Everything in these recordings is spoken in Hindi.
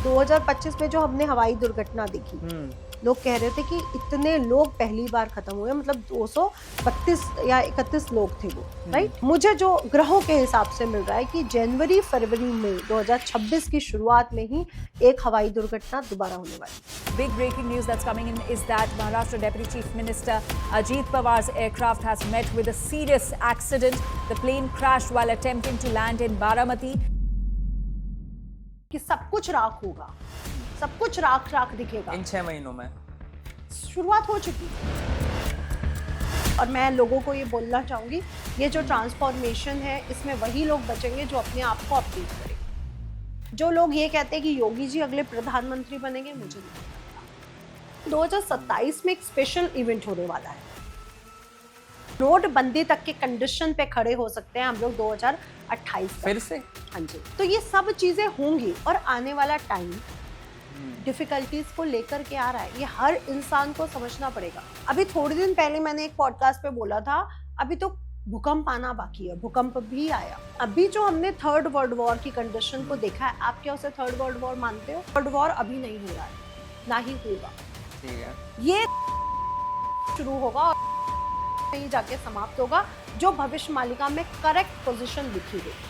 2025 में जो हमने हवाई दुर्घटना देखी, लोग कह रहे थे कि इतने लोग पहली बार खत्म हुए, मतलब 232 या 31 लोग थे वो, राइट। मुझे जो ग्रहों के हिसाब से मिल रहा है कि जनवरी फरवरी में 2026 की शुरुआत में ही एक हवाई दुर्घटना दोबारा होने वाली है। Big breaking news that's coming in is that Maharashtra Deputy Chief Minister Ajit Pawar's aircraft has met with a serious accident. The plane crashed while attempting to land in Baramati. कि सब कुछ राख होगा, सब कुछ राख राख दिखेगा। इन 6 महीनों में शुरुआत हो चुकी है। और मैं लोगों को ये बोलना चाहूंगी, ये जो ट्रांसफॉर्मेशन है इसमें वही लोग बचेंगे जो अपने आप को अपडेट करें। जो लोग ये कहते हैं कि योगी जी अगले प्रधानमंत्री बनेंगे, मुझे नहीं लगता। 2027 में एक स्पेशल इवेंट होने वाला है। नोटबंदी तक के कंडीशन पे खड़े हो सकते हैं हम लोग 2028 फिर से। हाँ जी, तो ये सब चीजें होंगी और आने वाला टाइम डिफिकल्टीज को लेकर के आ रहा है। ये हर इंसान को समझना पड़ेगा। अभी थोड़े दिन पहले मैंने एक पॉडकास्ट पे बोला था, अभी तो भूकंप आना बाकी है, भूकंप भी आया। अभी जो हमने थर्ड वर्ल्ड वॉर की कंडीशन को देखा है, आप क्या उसे थर्ड वर्ल्ड वॉर मानते हो? थर्ड वॉर अभी नहीं हो रहा है, ना ही होगा। ठीक है, ये शुरू होगा और कहीं जाके समाप्त होगा, जो भविष्य मालिका में करेक्ट पोजीशन लिखी गई।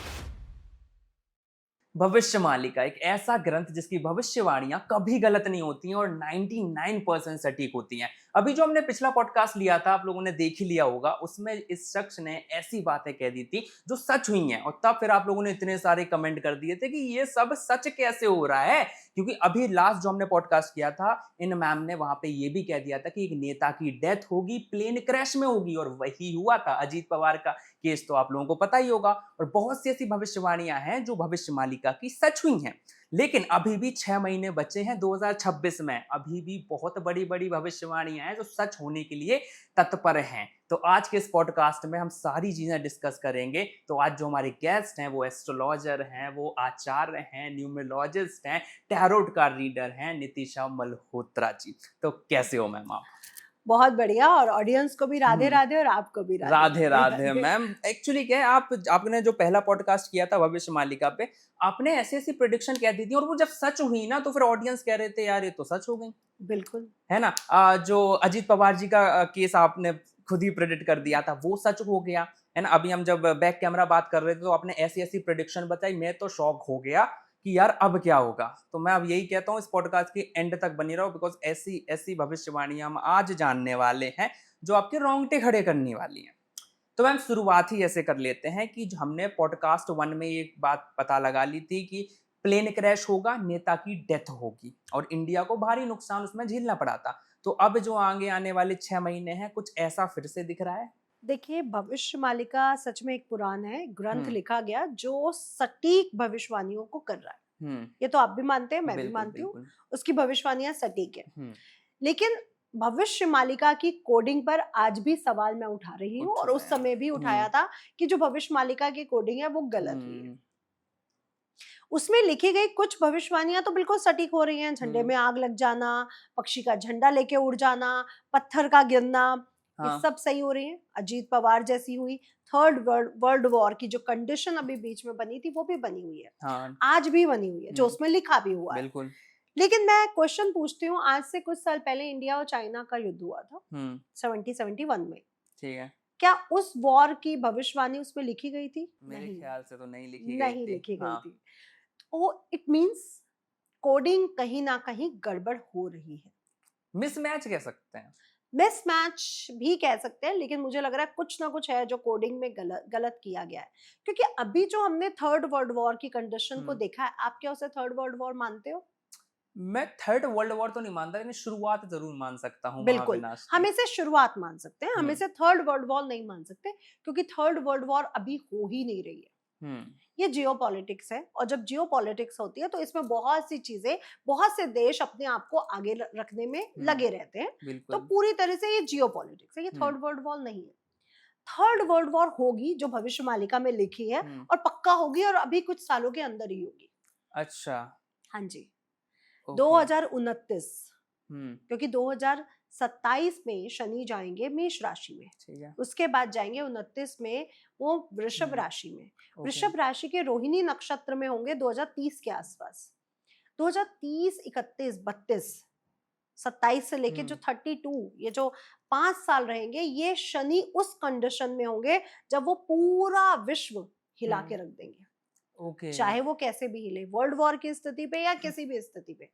भविष्य मालिका एक ऐसा ग्रंथ जिसकी भविष्यवाणियां कभी गलत नहीं होती हैं और 99% सटीक होती हैं। अभी जो हमने पिछला पॉडकास्ट लिया था, आप लोगों ने देख ही लिया होगा, उसमें इस शख्स ने ऐसी बातें कह दी थी जो सच हुई हैं, और तब फिर आप लोगों ने इतने सारे कमेंट कर दिए थे कि ये सब सच कैसे हो रहा है। क्योंकि अभी लास्ट जो हमने पॉडकास्ट किया था, इन मैम ने वहां पे ये भी कह दिया था कि एक नेता की डेथ होगी, प्लेन क्रैश में होगी, और वही हुआ था। अजीत पवार का केस तो आप लोगों को पता ही होगा, और बहुत सी ऐसी भविष्यवाणियां हैं जो भविष्य मालिका की सच हुई हैं। लेकिन अभी भी 6 महीने बचे हैं 2026 में, अभी भी बहुत बड़ी बड़ी भविष्यवाणियां हैं जो सच होने के लिए तत्पर हैं। तो आज के इस पॉडकास्ट में हम सारी चीजें डिस्कस करेंगे। तो आज जो हमारे गेस्ट हैं वो एस्ट्रोलॉजर हैं, वो आचार्य हैं, न्यूमरोलॉजिस्ट हैं, टैरोट कार्ड रीडर हैं, नितिशा मल्होत्रा जी। तो कैसे हो मैम आप? बहुत बढ़िया, और ऑडियंस को भी राधे राधे और आपको भी राधे राधे मैम। एक्चुअली क्या है, आपने जो पहला पॉडकास्ट किया था भविष्य मालिका पे, आपने ऐसी ऐसी प्रेडिक्शन कह दी थी, और वो जब सच हुई ना तो फिर ऑडियंस कह रहे थे यार ये तो सच हो गई। बिल्कुल, है ना। जो अजीत पवार जी का केस आपने खुद ही प्रेडिक्ट कर दिया था, वो सच हो गया। है ना। अभी हम जब बैक कैमरा बात कर रहे थे तो आपने ऐसी ऐसी प्रेडिक्शन बताई, मैं तो शॉक हो गया कि यार अब क्या होगा। तो मैं अब यही कहता हूँ, इस पॉडकास्ट के एंड तक बनी रहो, बिकॉज ऐसी ऐसी भविष्यवाणियां हम आज जानने वाले हैं जो आपके रोंगटे खड़े करने वाली हैं। तो मैम शुरुआत ही ऐसे कर लेते हैं कि हमने पॉडकास्ट 1 में एक बात पता लगा ली थी कि प्लेन क्रैश होगा, नेता की डेथ होगी, और इंडिया को भारी नुकसान उसमें झेलना पड़ा था। तो अब जो आगे आने वाले 6 महीने हैं, कुछ ऐसा फिर से दिख रहा है? देखिए, भविष्य मालिका सच में एक पुराण है, ग्रंथ लिखा गया जो सटीक भविष्यवाणियों को कर रहा है। ये तो आप भी मानते हैं, मैं भी मानती हूँ, उसकी भविष्यवाणियां सटीक है। लेकिन भविष्य मालिका की कोडिंग पर आज भी सवाल मैं उठा रही हूँ, और उस समय भी उठाया था कि जो भविष्य मालिका की कोडिंग है वो गलत हुई है। उसमें लिखी गई कुछ भविष्यवाणियां तो बिल्कुल सटीक हो रही हैं। झंडे में आग लग जाना, पक्षी का झंडा लेके उड़ जाना, पत्थर का गिरना, ये सब सही हो रही है। अजीत पवार जैसी हुई। थर्ड वर्ल्ड वॉर की जो कंडीशन अभी बीच में बनी थी वो भी बनी हुई है, आज भी बनी हुई है, जो उसमें लिखा भी हुआ है। लेकिन मैं क्वेश्चन पूछती हूँ, आज से कुछ साल पहले इंडिया और चाइना का युद्ध हुआ था 71 में। ठीक है, क्या उस वॉर की भविष्यवाणी उसमें लिखी गई थी? मेरे ख्याल से तो नहीं लिखी गई थी। तो इट मींस कोडिंग कहीं ना कहीं गड़बड़ हो रही है। मिसमैच कह सकते हैं, मिसमैच भी कह सकते हैं, लेकिन मुझे लग रहा है कुछ ना कुछ है जो कोडिंग में गलत किया गया है। क्योंकि अभी जो हमने थर्ड वर्ल्ड वॉर की कंडीशन को देखा है, आप क्या उसे थर्ड वर्ल्ड वॉर मानते हो? मैं थर्ड वर्ल्ड वॉर तो नहीं मानता, लेकिन शुरुआत जरूर मान सकता हूँ। बिल्कुल, हम इसे शुरुआत मान सकते हैं, हम इसे थर्ड वर्ल्ड वॉर नहीं मान सकते, क्योंकि थर्ड वर्ल्ड वॉर अभी हो ही नहीं रही है। ये जियोपॉलिटिक्स है, और जब जियोपॉलिटिक्स होती है तो इसमें बहुत सी चीजें, बहुत से देश अपने आप को आगे रखने में लगे रहते हैं। तो पूरी तरह से ये जियोपॉलिटिक्स है, ये थर्ड वर्ल्ड वॉर नहीं है। थर्ड वर्ल्ड वॉर होगी जो भविष्य मालिका में लिखी है, और पक्का होगी, और अभी कुछ सालों के अंदर ही होगी। अच्छा, हाँ जी, 2029, क्योंकि 2027 में शनि जाएंगे मेष राशि में, उसके बाद जाएंगे 29 में वो वृषभ राशि में। वृषभ राशि के रोहिणी नक्षत्र में होंगे 2030 के आसपास। 2030, 31, 32, 27 से लेके जो 32, ये जो 5 साल रहेंगे, ये शनि उस कंडीशन में होंगे जब वो पूरा विश्व हिला के रख देंगे। ओके। चाहे वो कैसे भी हिले, वर्ल्ड वॉर की स्थिति पे या किसी भी स्थिति पे,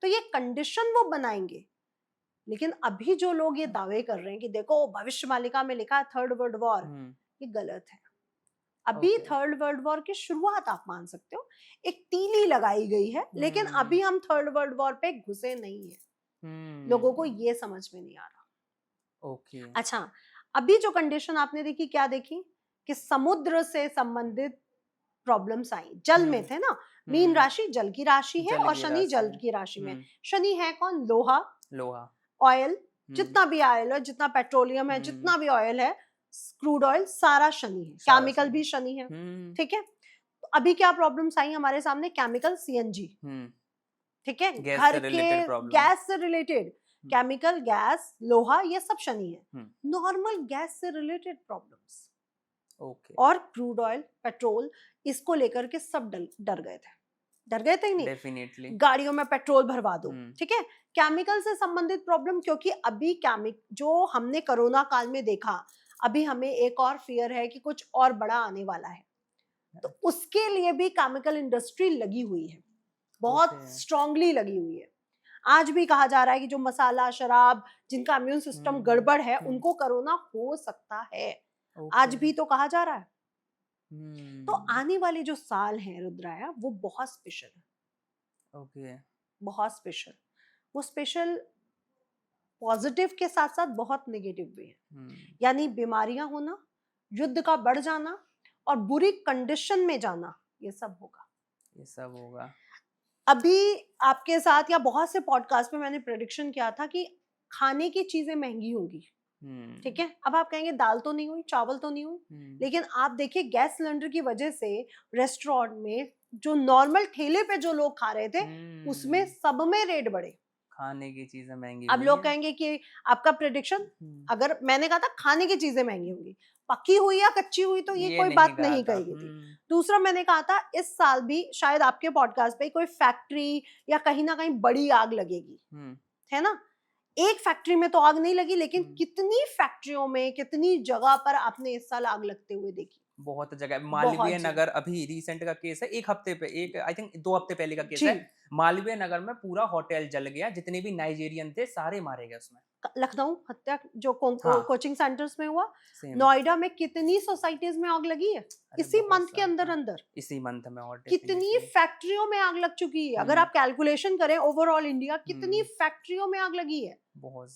तो ये कंडीशन वो बनाएंगे। लेकिन अभी जो लोग ये दावे कर रहे हैं कि देखो भविष्य मालिका में लिखा है थर्ड वर्ल्ड वॉर, ये गलत है। अभी थर्ड वर्ल्ड वॉर की शुरुआत आप मान सकते हो, एक तीली लगाई गई है, लेकिन अभी हम थर्ड वर्ल्ड वॉर पे घुसे नहीं है। लोगों को ये समझ में नहीं आ रहा। ओके। अच्छा, अभी जो कंडीशन आपने देखी, क्या देखी कि समुद्र से संबंधित प्रॉब्लम्स आई, जल में थे ना। मीन राशि जल की राशि है और शनि जल की राशि में। शनि है कौन? लोहा, ऑयल, जितना भी ऑयल है, जितना पेट्रोलियम है, जितना भी ऑयल है, क्रूड ऑयल, सारा शनि है। केमिकल भी शनि है, ठीक है। तो अभी क्या प्रॉब्लम्स आई हमारे सामने? केमिकल, सीएनजी, ठीक है, घर के गैस से रिलेटेड केमिकल, गैस, लोहा, ये सब शनि है। नॉर्मल गैस से रिलेटेड प्रॉब्लम्स और क्रूड ऑयल, पेट्रोल, इसको लेकर के सब डर गए थे नहीं? डेफिनेटली। गाड़ियों में पेट्रोल भरवा दो, ठीक है। केमिकल से संबंधित प्रॉब्लम, क्योंकि अभी जो हमने कोरोना काल में देखा, अभी हमें एक और फियर है कि कुछ और बड़ा आने वाला है, तो उसके लिए भी केमिकल इंडस्ट्री लगी हुई है, बहुत स्ट्रांगली लगी हुई है। आज भी कहा जा रहा है कि जो मसाला, शराब, जिनका इम्यून सिस्टम गड़बड़ है, उनको कोरोना हो सकता है। आज भी तो कहा जा रहा है। तो आने वाले जो साल हैं रुद्राया, वो बहुत स्पेशल है। बहुत स्पेशल। वो स्पेशल पॉजिटिव के साथ साथ बहुत नेगेटिव भी है। यानी बीमारियां होना, युद्ध का बढ़ जाना और बुरी कंडीशन में जाना, ये सब होगा। अभी आपके साथ या बहुत से पॉडकास्ट में मैंने प्रेडिक्शन किया था कि खाने की चीजें महंगी होंगी, ठीक है। अब आप कहेंगे दाल तो नहीं हुई, चावल तो नहीं हुई, लेकिन आप देखिए गैस सिलेंडर की वजह से रेस्टोरेंट में जो नॉर्मल ठेले पे जो लोग खा रहे थे, उसमें सब में रेट बढ़े, खाने की चीजें महंगी। अब लोग कहेंगे कि आपका प्रेडिक्शन, अगर मैंने कहा था खाने की चीजें महंगी होंगी, पकी हुई या कच्ची हुई तो ये कोई बात नहीं कही थी। दूसरा मैंने कहा था इस साल भी शायद आपके पॉडकास्ट पे कोई फैक्ट्री या कहीं ना कहीं बड़ी आग लगेगी, है ना। एक फैक्ट्री में तो आग नहीं लगी, लेकिन कितनी फैक्ट्रियों में, कितनी जगह पर आपने इस साल आग लगते हुए देखी? बहुत जगह। मालवीय नगर अभी रिसेंट का केस है, एक हफ्ते पे, एक आई थिंक 2 हफ्ते पहले का केस है। मालवीय नगर में पूरा होटल जल गया, जितने भी नाइजीरियन थे सारे मारे गए उसमें। लखनऊ हत्या जो कोचिंग सेंटर्स में हुआ, नोएडा में कितनी सोसाइटीज में आग लगी है इसी मंथ के अंदर इसी मंथ में। और कितनी फैक्ट्रियों में आग लग चुकी है। अगर आप कैलकुलेशन करें ओवरऑल इंडिया, कितनी फैक्ट्रियों में आग लगी है? बहुत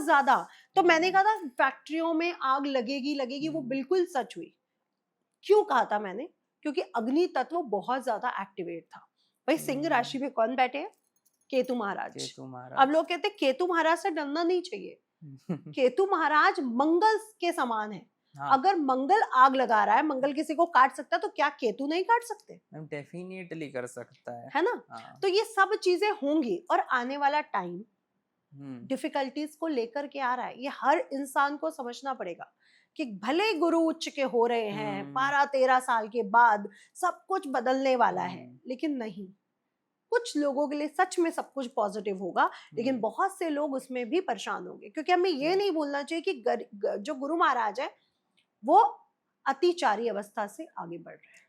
ज्यादा। तो मैंने कहा था फैक्ट्रियों में आग लगेगी, वो बिल्कुल सच हुई। क्यों कहा था मैंने? क्योंकि अग्नि तत्व बहुत ज्यादा एक्टिवेट था। भाई सिंह राशि में कौन बैठे हैं? केतु महाराज। अब लोग कहते हैं केतु महाराज से डरना नहीं चाहिए। केतु महाराज मंगल के समान है। अगर मंगल आग लगा रहा है, मंगल किसी को काट सकता है, तो क्या केतु नहीं काट सकते? डेफिनेटली कर सकता है ना। तो ये सब चीजें होंगी और आने वाला टाइम डिफिकल्टीज को लेकर के आ रहा है। ये हर इंसान को समझना पड़ेगा कि भले गुरु उच्च के हो रहे हैं, 12-13 साल के बाद सब कुछ बदलने वाला है, लेकिन नहीं, कुछ लोगों के लिए सच में सब कुछ पॉजिटिव होगा, लेकिन बहुत से लोग उसमें भी परेशान होंगे। क्योंकि हमें ये नहीं भूलना चाहिए कि जो गुरु महाराज है वो अतिचारी अवस्था से आगे बढ़ रहे हैं।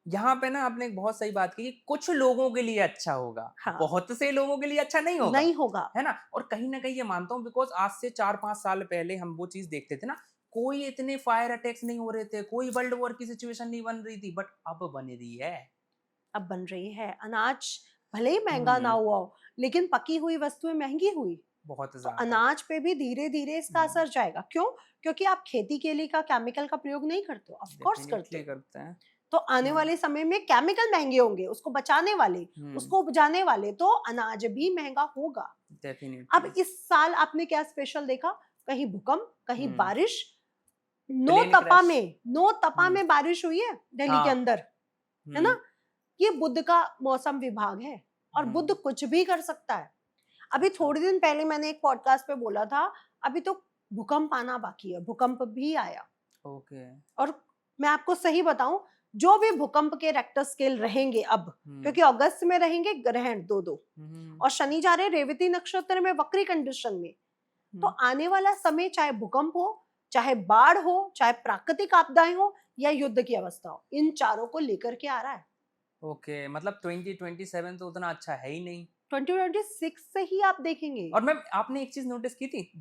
यहाँ पे ना आपने एक बहुत सही बात की, कुछ लोगों के लिए अच्छा होगा, बहुत से लोगों के लिए अच्छा नहीं होगा, है ना। और कहीं ना कहीं ये मानता हूँ, बिकॉज आज से 4-5 साल पहले हम वो चीज देखते थे ना, कोई इतने फायर अटैक्स नहीं हो रहे थे, कोई वर्ल्ड वॉर की सिचुएशन नहीं बन रही थी, बट अब बन रही है। अनाज भले ही महंगा ना हुआ हो, लेकिन पकी हुई वस्तुएं महंगी हुई बहुत ज्यादा। तो अनाज पे भी धीरे धीरे इसका असर जाएगा। क्यों? क्योंकि आप खेती के लिए का केमिकल का प्रयोग नहीं करते हो, ऑफ कोर्स करते हैं। तो आने वाले समय में केमिकल महंगे होंगे, उसको बचाने वाले, उसको उपजाने वाले, तो अनाज भी महंगा होगा। अब इस साल आपने क्या स्पेशल देखा? कहीं भूकंप, कहीं बारिश। नो तपा में बारिश हुई है दिल्ली के अंदर, है ना। ये बुध का मौसम विभाग है और बुध कुछ भी कर सकता है। अभी थोड़े दिन पहले मैंने एक पॉडकास्ट पे बोला था, अभी तो भूकंप आना बाकी है, भूकंप भी आया। और मैं आपको सही बताऊं, जो भी भूकंप के रेक्टर स्केल रहेंगे अब, क्योंकि अगस्त में रहेंगे ग्रहण दो और शनि जा रहे रेवती नक्षत्र में वक्री कंडीशन में, तो आने वाला समय चाहे भूकंप हो, चाहे बाढ़ हो, चाहे प्राकृतिक आपदाएं हो या युद्ध की अवस्था हो, इन चारों को लेकर के आ रहा है। ओके, मतलब 2027 तो उतना अच्छा है ही नहीं। 2026 से ही आप देखेंगे। और मैम आपने एक चीज नोटिस की थी,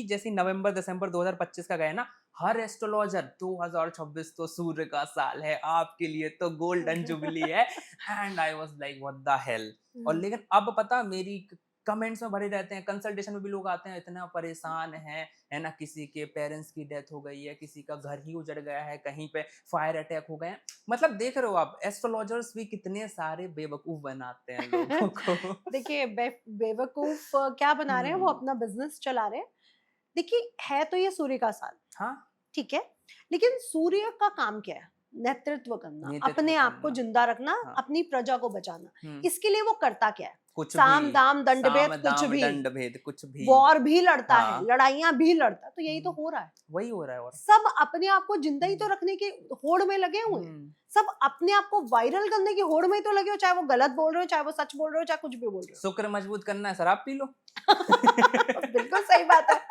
जैसे नवंबर दिसंबर 2025 का गया ना, हर एस्ट्रोलॉजर 2026 तो सूर्य का साल है, आपके लिए तो गोल्डन जुबली है। And I was like what the hell. और लेकिन अब पता, मेरी कमेंट्स में भरे रहते हैं, कंसल्टेशन में भी लोग आते हैं, इतना परेशान है ना, किसी के पेरेंट्स की डेथ हो गई है, किसी का घर ही उजड़ गया है, कहीं पे फायर अटैक हो गए हैं। मतलब देख रहे हो आप, एस्ट्रोलॉजर्स भी कितने सारे बेवकूफ बनाते हैं लोगों को। देखिए बेवकूफ क्या बना रहे हैं, वो अपना बिजनेस चला रहे हैं। देखिए है तो ये सूर्य का साल, हाँ ठीक है, लेकिन सूर्य का काम क्या है? नेतृत्व करना, अपने आप को जिंदा रखना, हाँ। अपनी प्रजा को बचाना। इसके लिए वो करता क्या है? कुछ साम भी, दाम दंड भेद, कुछ भी, वॉर भी लड़ता हाँ। है, लड़ाइयां भी लड़ता है। तो यही तो हो रहा है, वही हो रहा है। और सब अपने आप को जिंदा ही तो रखने की होड़ में लगे हुए हैं, सब अपने आप को वायरल करने की होड़ में तो लगे हो, चाहे वो गलत बोल रहे हो, चाहे वो सच बोल रहे हो, चाहे कुछ भी बोल रहे हो। शुक्र मजबूत करना है, शराब पी लो। बिल्कुल सही बात है।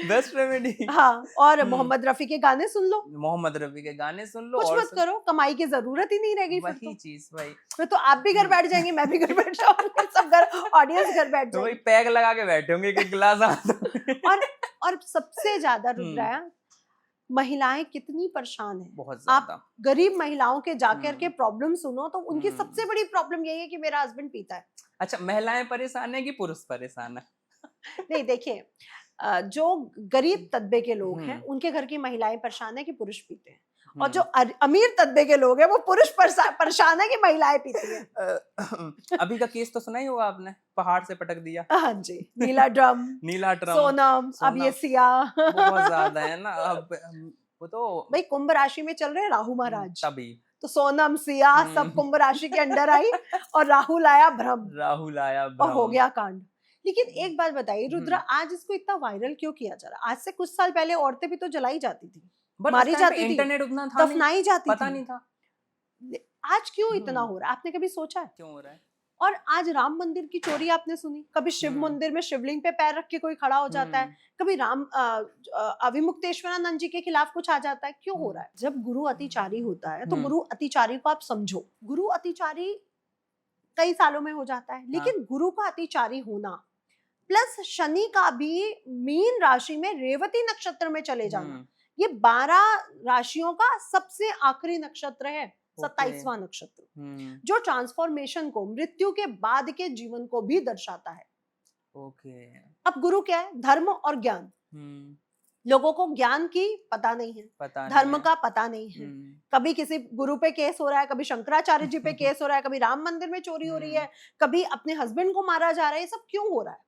Best remedy. हाँ, और मोहम्मद रफी के गाने सुन लो, मोहम्मद रफी के गाने सुन लो, कुछ और मत करो, कमाई की जरूरत ही नहीं रहेगी। वही चीज भाई, फिर तो आप भी घर बैठ जाएंगे, मैं भी घर बैठ जाऊंगी, सब घर, ऑडियंस घर बैठ तो वही जाएगी। पैग लगा के बैठे होंगे एक गिलास। और सबसे ज्यादा रुद्राया, महिलाएं कितनी परेशान है। बहुत ज्यादा। आप गरीब महिलाओं के जाकर के प्रॉब्लम सुनो तो उनकी सबसे बड़ी प्रॉब्लम यही है कि मेरा हस्बैंड पीता है। अच्छा, महिलाएं परेशान है कि पुरुष परेशान है? नहीं, देखिए जो गरीब तबके के लोग हैं उनके घर की महिलाएं परेशान है कि पुरुष पीते हैं, और जो अमीर तबके के लोग हैं वो पुरुष परेशान है कि महिलाएं पीती हैं। अभी का केस तो सुना ही होगा आपने, पहाड़ से पटक दिया। हाँ जी, नीला ड्रम सोनम, अब ये सिया। बहुत ज्यादा है ना। अब वो तो भाई कुंभ राशि में चल रहे हैं राहु महाराज, तभी तो सोनम सिया सब कुंभ राशि के अंडर आई, और राहुल आया भ्रम, और हो गया कांड। लेकिन एक बात बताइए रुद्रा, आज इसको इतना वायरल क्यों किया जा रहा है? आज से कुछ साल पहले औरतें भी तो जलाई जाती थी, मारी जाती थी, इंटरनेट उतना था, दफनाई जाती थी, पता नहीं था। आज क्यों इतना हो रहा है? आपने कभी सोचा है क्यों हो रहा है? और आज राम मंदिर की चोरी आपने सुनी? कभी शिव मंदिर में शिवलिंग पे पैर रख के कोई खड़ा हो जाता है, कभी अविमुक्तेश्वरानंद जी के खिलाफ कुछ आ जाता है। क्यों हो रहा है? जब गुरु अतिचारी होता है तो गुरु अतिचारी को आप समझो, गुरु अतिचारी कई सालों में हो जाता है, लेकिन गुरु का अतिचारी होना प्लस शनि का भी मीन राशि में रेवती नक्षत्र में चले जाना, ये 12 राशियों का सबसे आखिरी नक्षत्र है, 27वां नक्षत्र, जो ट्रांसफॉर्मेशन को, मृत्यु के बाद के जीवन को भी दर्शाता है। अब गुरु क्या है? धर्म और ज्ञान। लोगों को ज्ञान की पता नहीं है, धर्म का पता नहीं है। कभी किसी गुरु पे केस हो रहा है, कभी शंकराचार्य जी पे केस हो रहा है, कभी राम मंदिर में चोरी हो रही है, कभी अपने हस्बैंड को मारा जा रहा है। ये सब क्यों हो रहा है?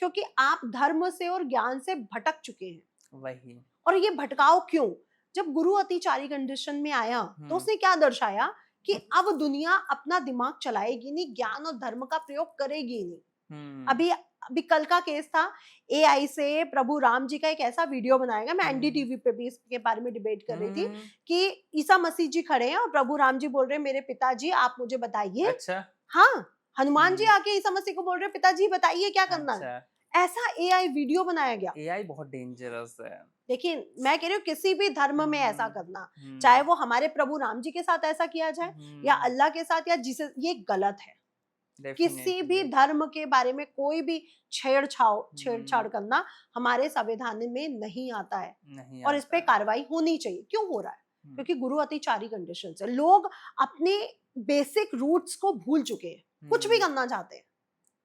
क्योंकि आप धर्म से और ज्ञान से भटक चुके हैं। वही। और ये भटकाव क्यों? जब गुरु अतिचारी कंडीशन में आया तो उसने क्या दर्शाया कि अब दुनिया अपना दिमाग चलाएगी नहीं, ज्ञान और धर्म का प्रयोग करेगी नहीं। अभी कल का केस था, एआई से प्रभु राम जी का एक ऐसा वीडियो बनाया गया, मैं एनडीटीवी पे भी इसके बारे में डिबेट कर रही थी कि ईसा मसीह जी खड़े हैं और प्रभु राम जी बोल रहे हैं मेरे पिताजी आप मुझे बताइए। अच्छा। हाँ, हनुमान जी आके ईसा मसीह को बोल रहे हैं पिताजी बताइए क्या करना है। ऐसा एआई वीडियो बनाया गया। एआई बहुत डेंजरस है। देखिए मैं कह रही हूँ किसी भी धर्म में ऐसा करना, चाहे वो हमारे प्रभु राम जी के साथ ऐसा किया जाए या अल्लाह के साथ या जिसे, ये गलत है। किसी भी धर्म के बारे में कोई भी छेड़छाड़ करना हमारे संविधान में नहीं आता है, और इस पे कार्रवाई होनी चाहिए। क्यों हो रहा है? क्योंकि गुरु अतिचारी कंडीशन से लोग अपने बेसिक रूट्स को भूल चुके हैं, कुछ भी करना चाहते हैं,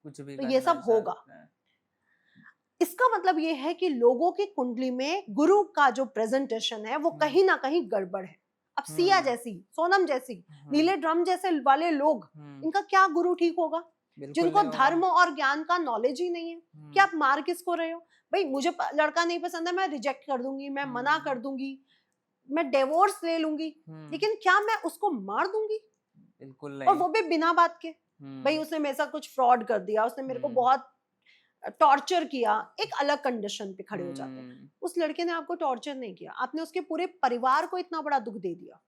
कुछ भी तो ये सब होगा। इसका मतलब ये है कि लोगों की कुंडली में गुरु का जो प्रेजेंटेशन है वो कहीं ना कहीं गड़बड़ है। अब सिया जैसी, सोनम जैसी, नीले ड्रम जैसे वाले लोग, इनका क्या गुरु ठीक होगा? जिनको धर्म और ज्ञान का नॉलेज ही नहीं है। क्या आप मार किसको रहे हो? भाई मुझे लड़का नहीं पसंद है, मैं रिजेक्ट कर दूंगी, मैं मना कर दूंगी, मैं डिवोर्स ले लूंगी, लेकिन क्या मैं उसको मार दूंगी? बिल्कुल नहीं। और वो भी बिना बात के। भाई उसने मेरे साथ कुछ फ्रॉड कर दिया, उसने मेरे को बहुत टॉर्चर किया, एक अलग कंडीशन पे खड़े हो जाते हैं। उस लड़के ने आपको टॉर्चर नहीं किया, आपने उसके पूरे परिवार को इतना बड़ा दुख दे दिया।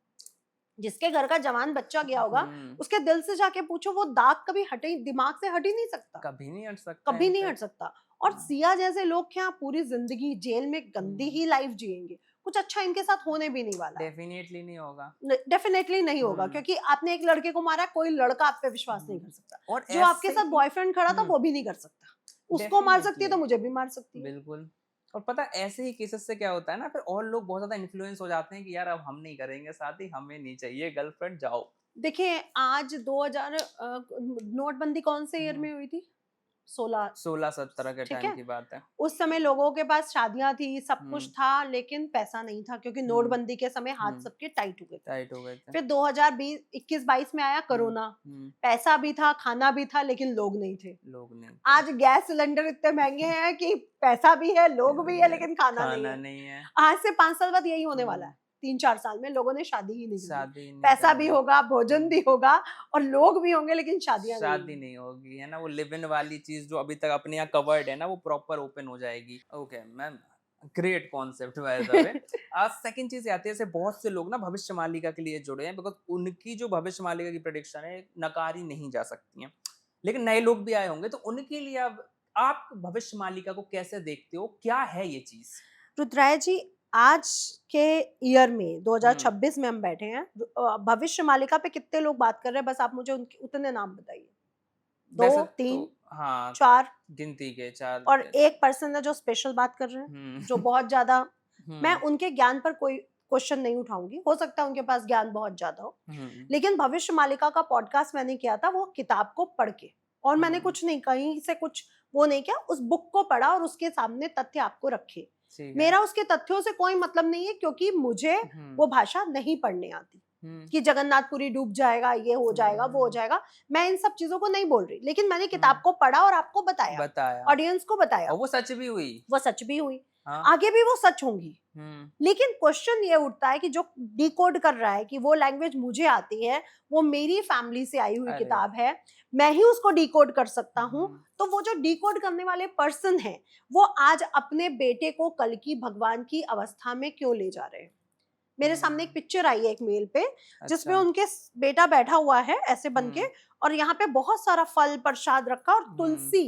जिसके घर का जवान बच्चा गया होगा, उसके दिल से जाके पूछो, वो दाग कभी हटे, दिमाग से हट ही नहीं सकता, कभी नहीं हट सकता, कभी नहीं हट सकता। और सिया जैसे लोग क्या पूरी जिंदगी जेल में गंदी ही लाइफ जिएंगे, कुछ अच्छा इनके साथ होने भी नहीं वाला। डेफिनेटली नहीं होगा, डेफिनेटली नहीं होगा, क्योंकि आपने एक लड़के को मारा, कोई लड़का आप पे विश्वास नहीं कर सकता। और जो आपके साथ बॉयफ्रेंड खड़ा था वो भी नहीं कर सकता, उसको मार सकती है तो मुझे भी मार सकती है। बिल्कुल। और पता ऐसे ही केसेस से क्या होता है ना, फिर और लोग बहुत ज्यादा इन्फ्लुएंस हो जाते हैं कि यार अब हम नहीं करेंगे शादी, हमें नहीं चाहिए गर्लफ्रेंड, जाओ। देखिए आज 2000 नोटबंदी कौन से ईयर में हुई थी? 16-17 के टाइम की बात है। उस समय लोगों के पास शादियां थी, सब कुछ था, लेकिन पैसा नहीं था, क्योंकि नोटबंदी के समय हाथ सबके टाइट हो गए थे। फिर 2020 21-22 में आया कोरोना, पैसा भी था, खाना भी था, लेकिन लोग नहीं थे। आज गैस सिलेंडर इतने महंगे हैं कि पैसा भी है, लोग भी है, लेकिन खाना नहीं है। आज से 5 साल बाद यही होने वाला है। 3-4 साल में लोगों ने शादी ही नहीं की, पैसा भी होगा, भोजन भी होगा और लोग भी होंगे, लेकिन शादी नहीं होगी, है ना। वो लिव इन वाली चीज जो अभी तक अपने यहाँ कवर्ड है ना, वो प्रॉपर ओपन हो जाएगी। Okay ma'am, great concept. By the way आज सेकंड चीज आती है, जैसे बहुत से लोग ना भविष्य मालिका के लिए जुड़े हैं, बिकॉज उनकी जो भविष्य मालिका की प्रेडिक्शन है नकारी नहीं जा सकती हैं, लेकिन नए लोग भी आए होंगे, तो उनके लिए अब आप भविष्य मालिका को कैसे देखते हो, क्या है ये चीज? रुद्राय जी, आज के ईयर में 2026 में हम बैठे हैं, भविष्य मालिका पे कितने लोग बात कर रहे हैं? बस आप मुझे उनके उतने नाम बताइए। 2, 3, हाँ, 4 गिनती के 4, और एक पर्सन है जो स्पेशल बात कर रहे हैं, जो बहुत ज्यादा। मैं उनके ज्ञान पर कोई क्वेश्चन नहीं उठाऊंगी, हो सकता है उनके पास ज्ञान बहुत ज्यादा हो, लेकिन भविष्य मालिका का पॉडकास्ट मैंने किया था वो किताब को पढ़ के, और मैंने कुछ नहीं, कहीं से कुछ वो नहीं किया, उस बुक को पढ़ा और उसके सामने तथ्य आपको रखे। मेरा उसके तथ्यों से कोई मतलब नहीं है, क्योंकि मुझे वो भाषा नहीं पढ़ने आती कि जगन्नाथपुरी डूब जाएगा, ये हो जाएगा, वो हो जाएगा। मैं इन सब चीजों को नहीं बोल रही, लेकिन मैंने किताब को पढ़ा और आपको बताया, ऑडियंस को बताया, और वो सच भी हुई, हाँ। आगे भी वो सच होंगी। लेकिन क्वेश्चन ये उठता है कि जो डिकोड कर रहा है कि वो लैंग्वेज मुझे आती है, वो मेरी फैमिली से आई हुई किताब है, मैं ही उसको डिकोड कर सकता हूँ, तो वो जो डिकोड करने वाले पर्सन है, वो आज अपने बेटे को कल की भगवान की अवस्था में क्यों ले जा रहे हैं? मेरे सामने एक पिक्चर आई है एक मेल पे, जिसमें उनके बेटा बैठा हुआ है ऐसे बन के, और यहाँ पे बहुत सारा फल प्रसाद रखा और तुलसी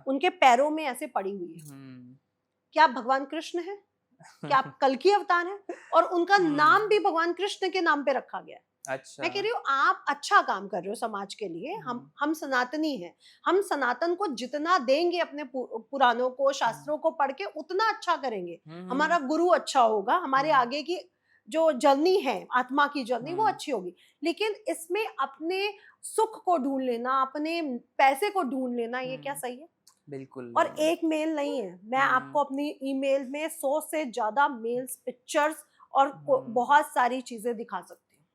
उनके पैरों में ऐसे पड़ी हुई है। क्या आप भगवान कृष्ण है? क्या आप कल की अवतार है? और उनका नाम भी भगवान कृष्ण के नाम पे रखा गया है। अच्छा। मैं कह रही हूँ आप अच्छा काम कर रहे हो समाज के लिए, हम सनातनी हैं, हम सनातन को जितना देंगे अपने पुराणों को, शास्त्रों को पढ़ के, उतना अच्छा करेंगे, हमारा गुरु अच्छा होगा, हमारे आगे की जो जर्नी है, आत्मा की जर्नी, वो अच्छी होगी। लेकिन इसमें अपने सुख को ढूंढ लेना, अपने पैसे को ढूंढ लेना, ये क्या सही है? बिल्कुल। और एक मेल नहीं है, मैं आपको अपनी ईमेल में 100 से ज्यादा मेल्स, पिक्चर्स और बहुत सारी चीजें दिखा सकती हूँ।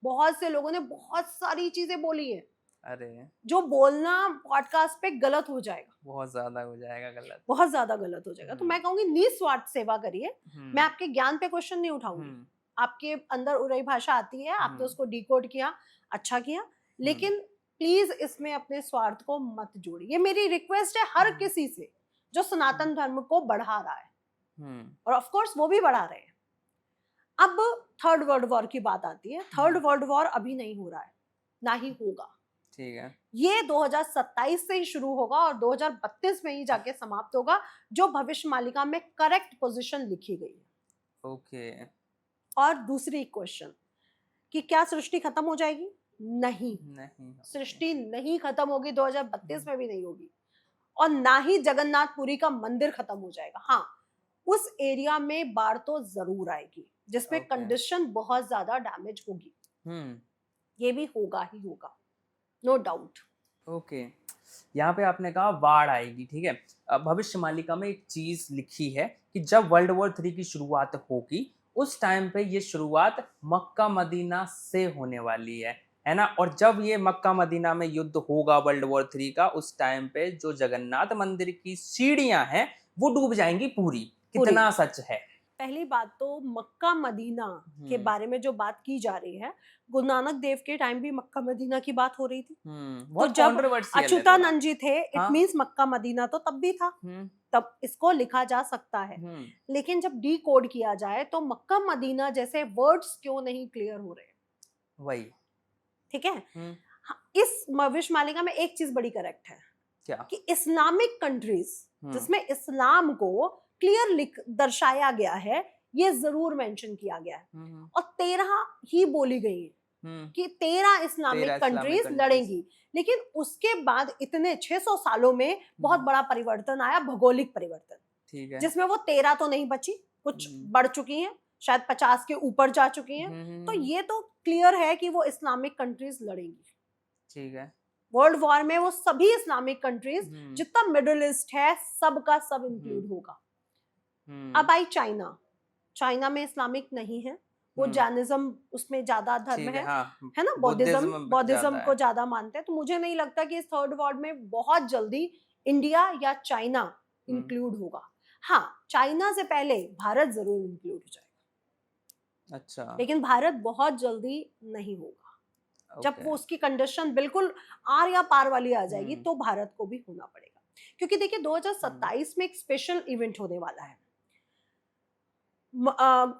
बहुत से लोगों ने बहुत सारी चीजें बोली है, अरे जो बोलना पॉडकास्ट पे गलत हो जाएगा, बहुत ज्यादा हो जाएगा गलत, बहुत ज्यादा गलत हो जाएगा। तो मैं कहूंगी निस्वार्थ सेवा करिए। मैं आपके ज्ञान पे क्वेश्चन नहीं उठाऊंगी, आपके अंदर उड़ई भाषा आती है, आपने उसको डिकोड किया, अच्छा किया, लेकिन प्लीज इसमें अपने स्वार्थ को मत जोड़िए। ये मेरी रिक्वेस्ट है हर किसी से जो सनातन धर्म को बढ़ा रहा है, और ऑफ कोर्स वो भी बढ़ा रहे हैं। अब थर्ड वर्ल्ड वॉर की बात आती है। थर्ड वर्ल्ड वॉर अभी नहीं हो रहा है, ना ही होगा, ठीक है। ये 2027 से ही शुरू होगा और 2032 में ही जाके समाप्त होगा, जो भविष्य मालिका में करेक्ट पोजीशन लिखी गई है। ओके। और दूसरी क्वेश्चन कि क्या सृष्टि खत्म हो जाएगी? नहीं, सृष्टि नहीं खत्म होगी, 2032 में भी नहीं होगी, और ना ही जगन्नाथपुरी का मंदिर खत्म हो जाएगा। हाँ, उस एरिया में बाढ़ तो जरूर आएगी, जिसमें कंडीशन बहुत ज्यादा डैमेज होगी, ये भी होगा ही होगा, नो डाउट। ओके, यहाँ पे आपने कहा बाढ़ आएगी, ठीक है। भविष्य मालिका में एक चीज लिखी है कि जब वर्ल्ड वॉर 3 की शुरुआत होगी, उस टाइम पे ये शुरुआत मक्का मदीना से होने वाली है ना। और जब ये मक्का मदीना में युद्ध होगा वर्ल्ड वॉर 3 का, उस टाइम पे जो जगन्नाथ मंदिर की सीढ़ियां हैं वो डूब जाएंगी पूरी। कितना सच है? पहली बात तो मक्का मदीना के बारे में जो बात की जा रही है, गुरु नानक देव के टाइम भी मक्का मदीना की बात हो रही थी। तो जब अच्युतानंद जी थे, इट मींस मक्का मदीना तो तब भी था, तब इसको लिखा जा सकता है। लेकिन जब डी कोड किया जाए तो मक्का मदीना जैसे वर्ड्स क्यों नहीं क्लियर हो रहे? वही। ठीक है। हाँ, इस भविष्य मालिका में एक चीज बड़ी करेक्ट है, क्या? कि इस्लामिक कंट्रीज जिसमें इस्लाम को क्लियर दर्शाया गया है, ये जरूर मेंशन किया गया है, और 13 ही बोली गई है कि 13 इस्लामिक कंट्रीज लड़ेंगी। लेकिन उसके बाद इतने 600 सालों में बहुत बड़ा परिवर्तन आया, भौगोलिक परिवर्तन, ठीक है, जिसमें वो 13 तो नहीं बची, कुछ बढ़ चुकी हैं, शायद 50 के ऊपर जा चुकी हैं। तो ये तो क्लियर है कि वो इस्लामिक कंट्रीज लड़ेंगी। ठीक है। वर्ल्ड वॉर में वो सभी इस्लामिक कंट्रीज, जितना मिडिल ईस्ट है, सबका सब इंक्लूड होगा। अब आई चाइना। चाइना में इस्लामिक नहीं है, वो जैनिज्म उसमें ज्यादा धर्म है, हाँ, है ना, बौद्धिज्म को ज्यादा मानते हैं। तो मुझे नहीं लगता कि इस थर्ड वर्ल्ड में बहुत जल्दी इंडिया या चाइना इंक्लूड होगा। हाँ, चाइना से पहले भारत जरूर इंक्लूड हो जाएगा। अच्छा। लेकिन भारत बहुत जल्दी नहीं होगा। जब वो उसकी कंडीशन बिल्कुल आर या पार वाली आ जाएगी, तो भारत को भी होना पड़ेगा। क्योंकि देखिए 2027 में एक स्पेशल इवेंट होने वाला है।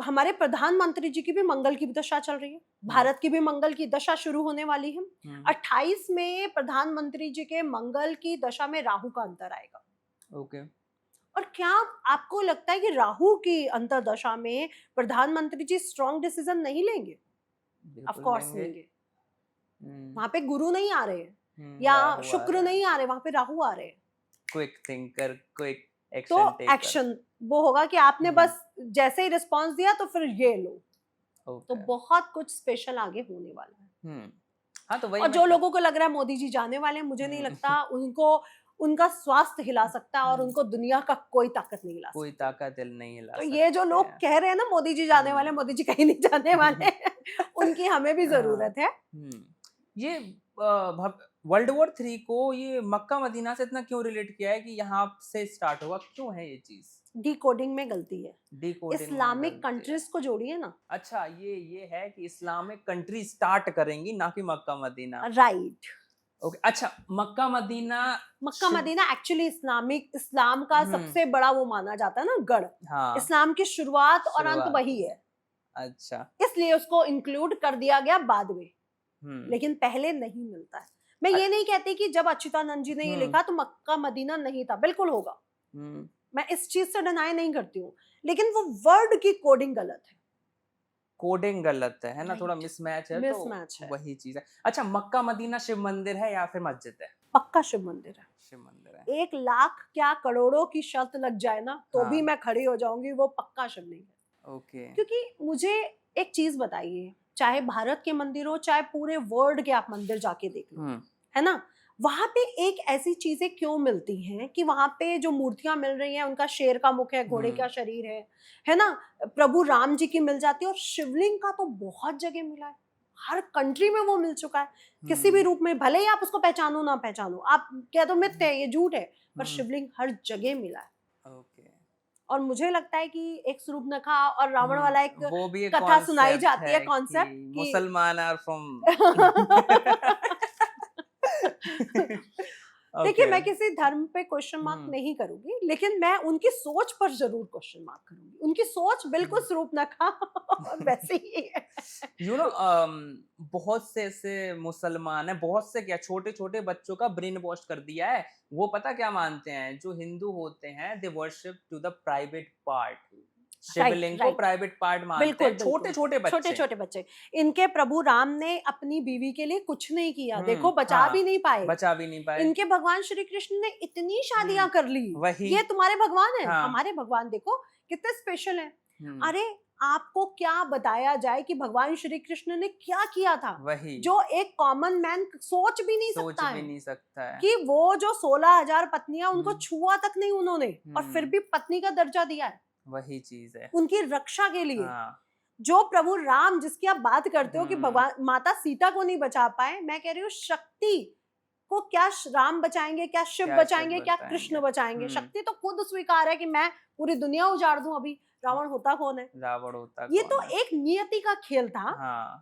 हमारे प्रधानमंत्री जी की भी मंगल की दशा चल रही है, भारत की भी मंगल की दशा शुरू होने वाली है। 28 में प्रधानमंत्री जी के मंगल की दशा में राहु का अंतर आएगा। ओके। और क्या आपको लगता है कि राहु की अंतर दशा में प्रधानमंत्री जी स्ट्रॉन्ग डिसीजन नहीं लेंगे? ऑफ कोर्स लेंगे। वहां पे गुरु नहीं आ रहे हैं, या शुक्र नहीं आ रहे, वहां पे राहु आ रहे हैं। क्विक थिंकर, क्विक तो एक्शन वो होगा कि आपने बस जैसे ही रिस्पांस दिया तो फिर ये लो। तो बहुत कुछ स्पेशल आगे होने वाला है। हाँ, तो वही। और जो लोगों को लग रहा है मोदी जी जाने वाले हैं, मुझे नहीं लगता उनको उनका स्वास्थ्य हिला सकता है, और उनको दुनिया का कोई ताकत नहीं हिला सकता। कोई ताकत नहीं हिला तो ये जो लोग कह रहे हैं ना मोदी जी जाने वाले, मोदी जी कहीं नहीं जाने वाले उनकी हमें भी जरूरत है। ये वर्ल्ड वॉर 3 को ये मक्का मदीना से इतना क्यों रिलेट किया है कि यहाँ से स्टार्ट होगा? क्यों है ये चीज? डिकोडिंग में गलती है, इस्लामिक कंट्रीज को जोड़िए ना। अच्छा, ये है कि इस्लामिक कंट्री स्टार्ट करेंगी, ना कि मक्का मदीना। राइट। ओके। अच्छा, मक्का मदीना एक्चुअली इस्लाम का सबसे बड़ा वो माना जाता है ना, गढ़। हाँ, इस्लाम की शुरुआत और अंत वही है। अच्छा, इसलिए उसको इंक्लूड कर दिया गया बाद में, लेकिन पहले नहीं मिलता है। मैं ये नहीं कहती कि जब अच्युतानंद जी ने ये लिखा तो मक्का मदीना नहीं था, बिल्कुल होगा, मैं इस चीज से डिनाई नहीं करती हूँ, लेकिन वो वर्ड की कोडिंग गलत है। कोडिंग गलत है ना, थोड़ा मिसमैच है। तो वही चीज है। अच्छा, मक्का मदीना शिव मंदिर है या फिर मस्जिद है? पक्का शिव मंदिर है। शिव मंदिर है। 1 लाख क्या करोड़ों की शर्त लग जाए ना, तो भी मैं खड़ी हो जाऊंगी, वो पक्का शिवलिंग है। ओके। क्योंकि मुझे एक चीज बताइए, चाहे भारत के मंदिर हो, चाहे पूरे वर्ल्ड के आप मंदिर जाके देख लो, है ना, वहां पे एक ऐसी चीजें क्यों मिलती हैं कि वहां पे जो मूर्तियां मिल रही हैं उनका शेर का मुख है, घोड़े का शरीर है ना, प्रभु राम जी की मिल जाती है, और शिवलिंग का तो बहुत जगह मिला है, हर कंट्री में वो मिल चुका है किसी भी रूप में, भले ही आप उसको पहचानो ना पहचानो, आप कह दो मिथ्या है, ये झूठ है, पर शिवलिंग हर जगह मिला है। ओके। और मुझे लगता है कि एक सूर्पनखा और रावण वाला एक वो भी एक कथा सुनाई जाती है, कॉन्सेप्ट मुसलमान आर फ्रॉम देखिए, मैं किसी धर्म पे क्वेश्चन मार्क नहीं करूंगी, लेकिन मैं उनकी सोच पर जरूर क्वेश्चन मार्क करूंगी। उनकी सोच बिल्कुल सूर्पनखा वैसे ही है। यू नो, बहुत से ऐसे मुसलमान है, बहुत से क्या, छोटे छोटे बच्चों का ब्रेन वॉश कर दिया है। वो पता क्या मानते हैं, जो हिंदू होते हैं, they worship to the private part, Shivling को प्राइवेट पार्ट मानते हैं। छोटे छोटे बच्चे। इनके प्रभु राम ने अपनी बीवी के लिए कुछ नहीं किया, देखो बचा भी नहीं पाए। इनके भगवान श्री कृष्ण ने इतनी शादियां कर ली, ये तुम्हारे भगवान है। हमारे भगवान देखो कितने स्पेशल हैं। अरे आपको क्या बताया जाए कि भगवान श्री कृष्ण ने क्या किया था, जो एक कॉमन मैन सोच भी नहीं सकता है कि वो जो 16,000 पत्नियां, उनको छुआ तक नहीं उन्होंने, और फिर भी पत्नी का दर्जा दिया है। वही चीज है उनकी रक्षा के लिए। जो प्रभु राम जिसकी आप बात करते हो कि भगवान माता सीता को नहीं बचा पाए, मैं कह रही हूँ शक्ति को क्या राम बचाएंगे, क्या शिव बचाएंगे, क्या कृष्ण बचाएंगे? शक्ति तो खुद स्वीकार है कि मैं पूरी दुनिया उजाड़ दूं। अभी रावण होता कौन है? ये तो एक नियति का खेल था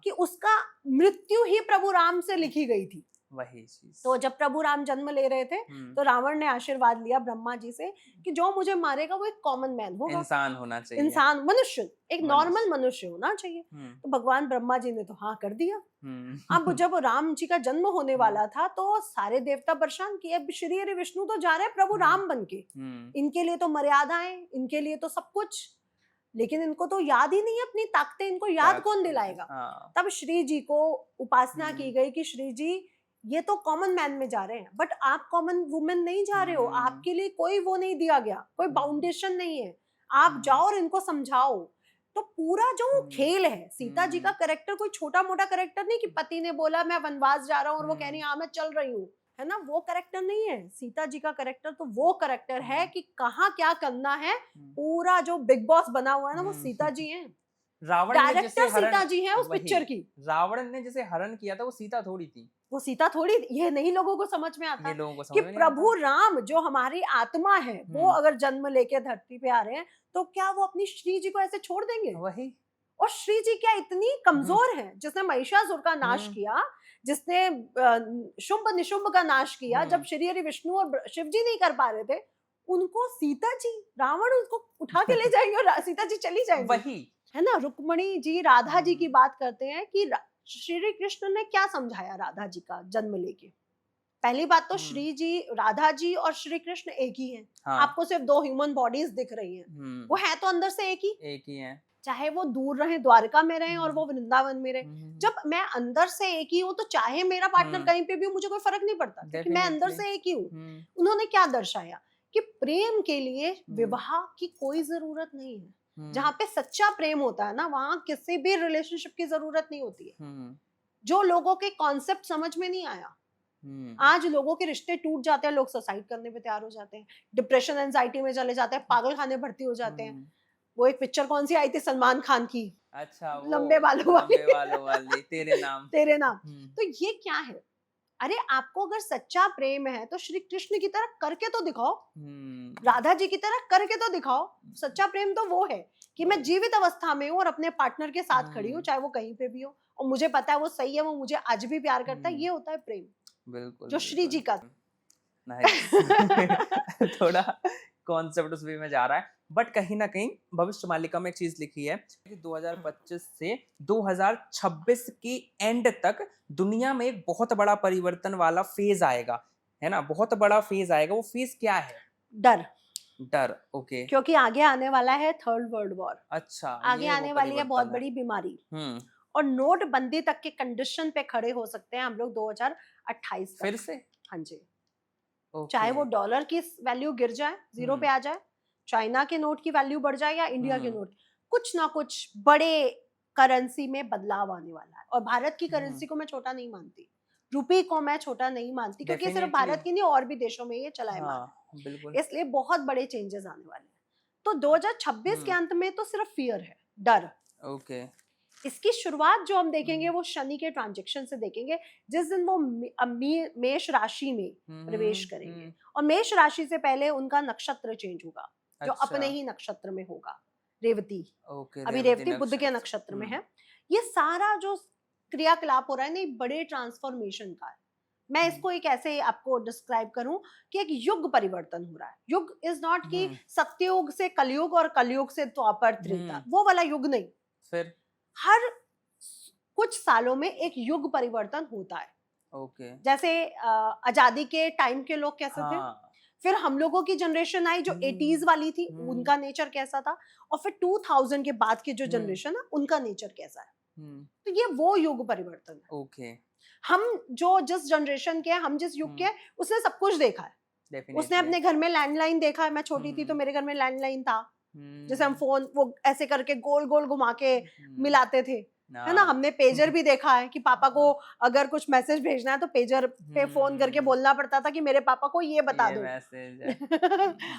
कि उसका मृत्यु ही प्रभु राम से लिखी गई थी। वही चीज। तो जब प्रभु राम जन्म ले रहे थे तो रावण ने आशीर्वाद लिया ब्रह्मा जी से कि जो मुझे मारेगा वो एक कॉमन मैन होगा, इंसान होना चाहिए, इंसान, मनुष्य, एक नॉर्मल मनुष्य होना चाहिए। तो भगवान ब्रह्मा जी ने तो हाँ कर दिया। अब जब राम जी का जन्म होने वाला था तो सारे देवता परेशान किए, अब श्री हरि विष्णु तो जा रहे हैं प्रभु राम बन के, इनके लिए तो मर्यादाएं, इनके लिए तो सब कुछ, लेकिन इनको तो याद ही नहीं है अपनी ताकतें, इनको याद कौन दिलाएगा। तब श्री जी को उपासना की गई कि श्री जी ये तो कॉमन मैन में जा रहे हैं, बट आप कॉमन वुमेन नहीं जा रहे हो, आपके लिए कोई वो नहीं दिया गया, कोई बाउंडेशन नहीं है, आप जाओ और इनको समझाओ। तो पूरा जो खेल है, सीता जी का कैरेक्टर कोई छोटा मोटा कैरेक्टर नहीं कि पति ने बोला मैं वनवास जा रहा हूँ और वो कह रही हाँ मैं चल रही हूँ, है ना, वो कैरेक्टर नहीं है। सीता जी का कैरेक्टर तो वो कैरेक्टर है कि कहाँ क्या करना है, पूरा जो बिग बॉस बना हुआ है ना वो सीता जी हैं, रावण ने डायरेक्टर सीता जी हैं उस पिक्चर की। रावण ने जैसे हरण किया था वो सीता थोड़ी थी, वो सीता थोड़ी, ये नहीं लोगों को समझ में आता ये लोगों को कि समझ में प्रभु राम जो हमारी आत्मा है वो अगर जन्म लेके धरती पे आ रहे हैं तो क्या वो अपनी श्री जी को ऐसे छोड़ देंगे? वही। और श्री जी क्या इतनी कमजोर है, जिसने महिषासुर का नाश किया, जिसने शुंभ निशुंभ का नाश किया, जब श्री हरि विष्णु और शिव जी नहीं कर पा रहे थे, उनको सीता जी, रावण उसको उठा के ले जाएंगे और सीता जी चली जाएंगी। वही है ना, रुक्मणी जी राधा जी की बात करते हैं कि श्री कृष्ण ने क्या समझाया राधा जी का जन्म लेके। पहली बात तो श्री जी, राधा जी और श्री कृष्ण एक ही हैं। आपको सिर्फ दो ह्यूमन बॉडीज दिख रही हैं, वो है तो अंदर से एक ही है, चाहे वो दूर रहे, द्वारका में रहे और वो वृंदावन में रहे। जब मैं अंदर से एक ही हूँ तो चाहे मेरा पार्टनर कहीं पे भी हो मुझे कोई फर्क नहीं पड़ता, क्योंकि मैं अंदर से एक ही हूँ। उन्होंने क्या दर्शाया कि प्रेम के लिए विवाह की कोई जरूरत नहीं है। जहाँ पे सच्चा प्रेम होता है ना, वहां किसी भी रिलेशनशिप की जरूरत नहीं होती है। जो लोगों के कॉन्सेप्ट समझ में नहीं आया, आज लोगों के रिश्ते टूट जाते हैं, लोग सुसाइड करने पे तैयार हो जाते हैं, डिप्रेशन एंजाइटी में चले जाते हैं, पागल खाने भर्ती हो जाते हैं। वो एक पिक्चर कौन सी आई थी सलमान खान की, अच्छा, लंबे बालों वाली तेरे नाम तेरे नाम। तो ये क्या है? अरे आपको अगर सच्चा प्रेम है तो श्री कृष्ण की तरह करके तो दिखाओ, राधा जी की तरह करके तो दिखाओ। सच्चा प्रेम तो वो है कि मैं जीवित अवस्था में हूँ और अपने पार्टनर के साथ खड़ी हूँ, चाहे वो कहीं पे भी हो, और मुझे पता है वो सही है, वो मुझे आज भी प्यार करता है। ये होता है प्रेम, बिल्कुल, जो श्री जी का। थोड़ा कॉन्सेप्ट उस वे में जा रहा है, बट कहीं ना कहीं भविष्य मालिका में एक चीज लिखी है कि 2025 से 2026 की एंड तक दुनिया में एक बहुत बड़ा परिवर्तन वाला फेज आएगा, है ना, बहुत बड़ा फेज आएगा। वो फेज क्या है? डर। ओके, क्योंकि आगे आने वाला है थर्ड वर्ल्ड वॉर। अच्छा, आगे आने वाली है बहुत बड़ी बीमारी, और नोटबंदी तक के कंडीशन पे खड़े हो सकते हैं हम लोग 2028 फिर से। हाँ जी, चाहे वो डॉलर की वैल्यू गिर जाए, जीरो पे आ जाए, चाइना के नोट की वैल्यू बढ़ जाए या इंडिया के नोट, कुछ ना कुछ बड़े करेंसी में बदलाव आने वाला है। और भारत की करेंसी को मैं छोटा नहीं मानती, रुपये को मैं छोटा नहीं मानती, क्योंकि सिर्फ भारत की नहीं और भी देशों में ये चलाएमान है, इसलिए बहुत बड़े चेंजेस आने वाले हैं। तो 2026 के अंत में तो सिर्फ फियर है, डर। ओके, इसकी शुरुआत जो हम देखेंगे वो शनि के ट्रांजैक्शन से देखेंगे, जिस दिन वो मेष राशि में प्रवेश करेंगे, और मेष राशि से पहले उनका नक्षत्र चेंज होगा, जो अपने ही नक्षत्र में होगा, रेवती। अभी रेवती बुध के नक्षत्र में है। ये सारा जो क्रियाकलाप हो रहा है ना, बड़े ट्रांसफॉर्मेशन का है। मैं इसको एक ऐसे आपको डिस्क्राइब करूं कि एक युग परिवर्तन हो रहा है। युग इज नॉट कि सत्ययुग से कलयुग और कलयुग से द्वापर त्रेता, वो वाला युग नहीं। फिर हर कुछ सालों में एक युग परिवर्तन होता है। ओके, जैसे आजादी के टाइम के लोग कैसे थे, फिर हम लोगों की जनरेशन आई जो 80s वाली थी, उनका नेचर कैसा था, और फिर 2000 के बाद की जो जनरेशन है उनका नेचर कैसा है। तो ये वो युग परिवर्तन है। ओके, हम जो जिस जनरेशन के हैं, हम जिस युग के हैं, उसने सब कुछ देखा है। उसने अपने घर में लैंडलाइन देखा है। मैं छोटी थी तो मेरे घर में लैंडलाइन था, जैसे हम फोन वो ऐसे करके गोल गोल घुमा के मिलाते थे, है ना। हमने पेजर भी देखा है कि पापा को अगर कुछ मैसेज भेजना है तो पेजर पे फोन करके बोलना पड़ता था कि मेरे पापा को ये बता दो।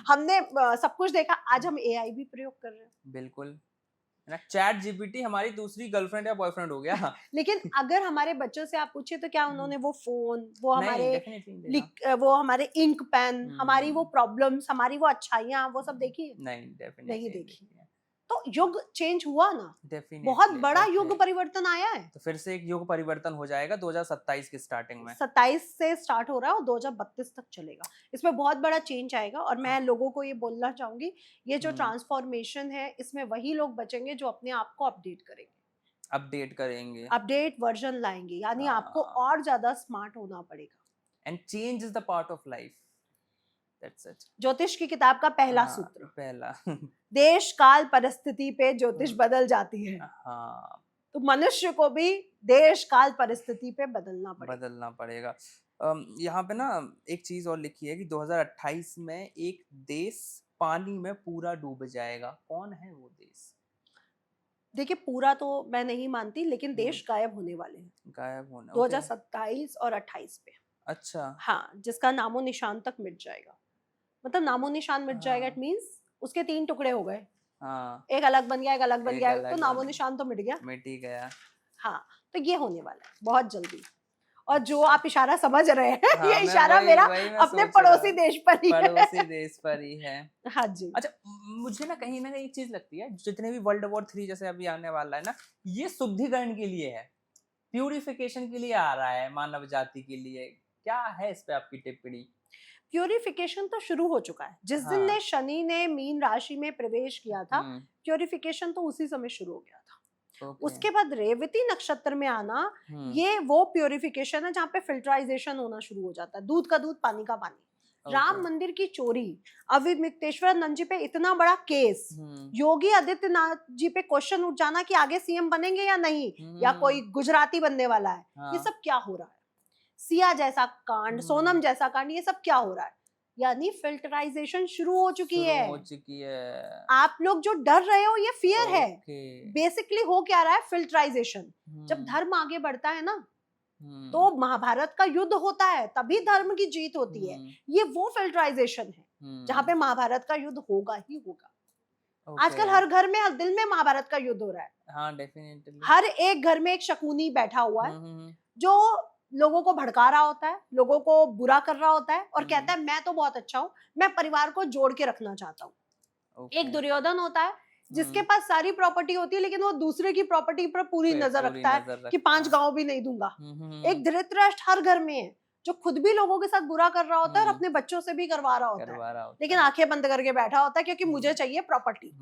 हमने सब कुछ देखा। आज हम एआई भी प्रयोग कर रहे हैं। बिल्कुल, चैट जीपीटी हमारी दूसरी गर्लफ्रेंड या बॉयफ्रेंड हो गया। लेकिन अगर हमारे बच्चों से आप पूछे तो क्या उन्होंने वो फोन, वो हमारे इंक पेन, हमारी वो प्रॉब्लम्स, हमारी वो अच्छाइयाँ, वो सब देखी? नहीं देखी। तो तो युग चेंज हुआ ना, डेफिनेटली बहुत बड़ा युग परिवर्तन आया है। तो फिर से एक युग परिवर्तन हो जाएगा 2027 की स्टार्टिंग में। 27 से स्टार्ट हो रहा है और 2032 तक चलेगा। इसमें बहुत बड़ा चेंज आएगा और मैं लोगों को ये बोलना चाहूंगी, ये जो ट्रांसफॉर्मेशन है इसमें वही लोग बचेंगे जो अपने आप को अपडेट करेंगे, अपडेट वर्जन लाएंगे, यानी आपको और ज्यादा स्मार्ट होना पड़ेगा। And change is the part of life, that's it. ज्योतिष की किताब का पहला सूत्र, पहला देश काल परिस्थिति पे ज्योतिष बदल जाती है। हाँ, तो मनुष्य को भी देश काल परिस्थिति पे बदलना पड़ेगा। यहाँ पे ना एक चीज और लिखी है कि 2028 में एक देश पानी में पूरा डूब जाएगा। कौन है वो देश? देखिए, पूरा तो मैं नहीं मानती, लेकिन देश गायब होने वाले हैं, गायब होने 2027 और 28 पे। अच्छा, हाँ, जिसका नामो निशान तक मिट जाएगा। मतलब नामो निशान मिट जाएगा, इट मींस उसके 3 टुकड़े हो गए। हाँ, एक अलग बन गया, एक अलग बन गया, तो नामो निशान तो मिट गया। हाँ, तो ये होने वाला है बहुत जल्दी। और जो आप इशारा समझ रहे हैं, हाँ, ये इशारा मेरा अपने पड़ोसी देश पर ही है। हाँ जी। अच्छा, मुझे ना कहीं एक चीज लगती है, जितने भी वर्ल्ड वॉर 3 जैसे अभी आने वाला है ना, ये शुद्धिकरण के लिए है, प्यूरिफिकेशन के लिए आ रहा है मानव जाति के लिए। क्या है इस पे आपकी टिप्पणी? प्यूरिफिकेशन तो शुरू हो चुका है। जिस दिन ने शनि ने मीन राशि में प्रवेश किया था, प्यूरिफिकेशन तो उसी समय शुरू हो गया था। उसके बाद रेवती नक्षत्र में आना, ये वो प्यूरिफिकेशन है जहाँ पे फिल्टराइजेशन होना शुरू हो जाता है। दूध का दूध, पानी का पानी। राम मंदिर की चोरी, अविमुक्तेश्वरानंद जी पे इतना बड़ा केस, योगी आदित्यनाथ जी पे क्वेश्चन उठ जाना कि आगे सीएम बनेंगे या नहीं, या कोई गुजराती बनने वाला है, ये सब क्या हो रहा है? सिया जैसा कांड, सोनम जैसा कांड, ये सब क्या हो रहा है? यानी फिल्टराइजेशन शुरू हो चुकी है। आप लोग जो डर रहे हो, ये फियर है। बेसिकली हो क्या रहा है? फिल्टराइजेशन। जब धर्म आगे बढ़ता है ना, तो महाभारत का युद्ध होता है, तभी धर्म की जीत होती है। ये वो फिल्टराइजेशन है जहाँ पे महाभारत का युद्ध होगा ही होगा। आजकल हर घर में, हर दिल में महाभारत का युद्ध हो रहा है। हाँ, डेफिनेटली। हर एक घर में एक शकुनी बैठा हुआ है जो लोगों को भड़का रहा होता है, लोगों को बुरा कर रहा होता है और कहता है मैं तो बहुत अच्छा हूँ, मैं परिवार को जोड़ के रखना चाहता हूँ। एक दुर्योधन होता है जिसके पास सारी प्रॉपर्टी होती है, लेकिन वो दूसरे की प्रॉपर्टी पर पूरी नजर रखता है कि 5 गांव भी नहीं दूंगा। एक धृतराष्ट्र हर घर में है जो खुद भी लोगों के साथ बुरा कर रहा होता है और अपने बच्चों से भी करवा रहा होता है, लेकिन आंखें बंद करके बैठा होता है क्योंकि मुझे चाहिए प्रॉपर्टी।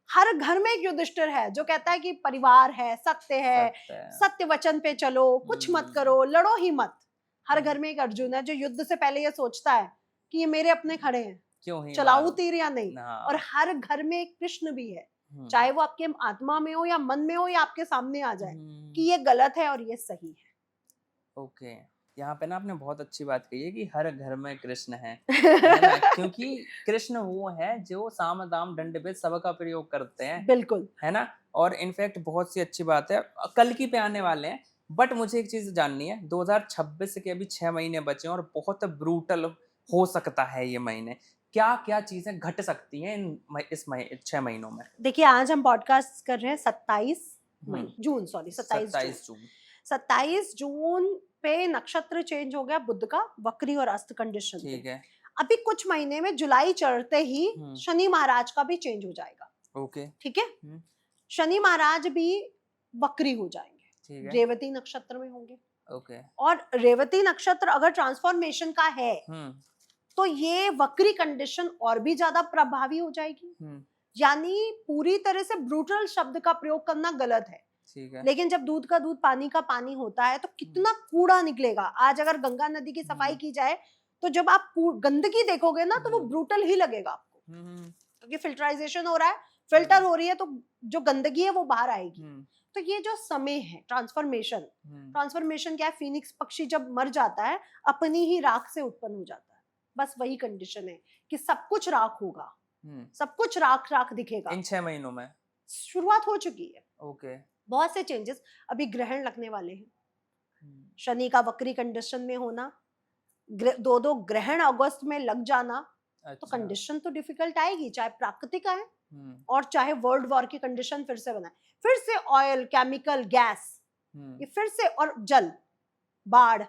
हर घर में एक युधिष्ठिर है जो कहता है कि परिवार है, सत्य है, सत्य वचन पे चलो, कुछ मत करो, लड़ो ही मत। हर घर में एक अर्जुन है जो युद्ध से पहले ये सोचता है कि ये मेरे अपने खड़े हैं, क्यों चलाऊं तीर या नहीं। और हर घर में एक कृष्ण भी है, चाहे वो आपके आत्मा में हो या मन में हो या आपके सामने आ जाए कि ये गलत है और ये सही है। ओके, यहाँ पे ना आपने बहुत अच्छी बात कही है कि हर घर में कृष्ण है ना? क्योंकि कृष्ण वो है जो साम दाम दंड भेद सबका प्रयोग करते हैं, बिल्कुल, है ना। और इनफैक्ट बहुत सी अच्छी बात है, कल की पे आने वाले हैं। बट मुझे एक चीज जाननी है, 2026 के अभी 6 महीने बचे हैं और बहुत ब्रूटल हो सकता है ये महीने। क्या क्या चीजें घट सकती हैं इस 6 महीनों में? देखिए, आज हम पॉडकास्ट कर रहे हैं 27 जून पे नक्षत्र चेंज हो गया बुध का, वक्री और अस्त कंडीशन। ठीक है। अभी कुछ महीने में जुलाई चढ़ते ही शनि महाराज का भी चेंज हो जाएगा। ओके, ठीक है। शनि महाराज भी वक्री हो जाएंगे, ठीक है। रेवती नक्षत्र में होंगे। ओके। और रेवती नक्षत्र अगर ट्रांसफॉर्मेशन का है तो ये वक्री कंडीशन और भी ज्यादा प्रभावी हो जाएगी। यानी पूरी तरह से ब्रूटल शब्द का प्रयोग करना गलत है, लेकिन जब दूध का दूध, पानी का पानी होता है तो कितना कूड़ा निकलेगा। आज अगर गंगा नदी की सफाई की जाए तो जब आप गंदगी देखोगे ना तो वो ब्रूटल ही लगेगा आपको, क्योंकि फिल्टराइजेशन हो रहा है, फिल्टर हो रही है, तो जो गंदगी है वो बाहर आएगी। तो ये जो समय है ट्रांसफॉर्मेशन क्या है? फीनिक्स पक्षी जब मर जाता है अपनी ही राख से उत्पन्न हो जाता है, बस वही कंडीशन है कि सब कुछ राख होगा, सब कुछ राख राख दिखेगा। इन 6 महीनों में शुरुआत हो चुकी है। ओके। बहुत से चेंजेस, अभी ग्रहण लगने वाले हैं। शनि का वक्री कंडीशन में होना, 2 ग्रहण अगस्त में लग जाना। अच्छा। तो कंडीशन तो डिफिकल्ट आएगी, चाहे प्राकृतिक आए और चाहे वर्ल्ड वॉर की कंडीशन फिर से बनाए, फिर से ऑयल, केमिकल, गैस, ये फिर से, और जल, बाढ़,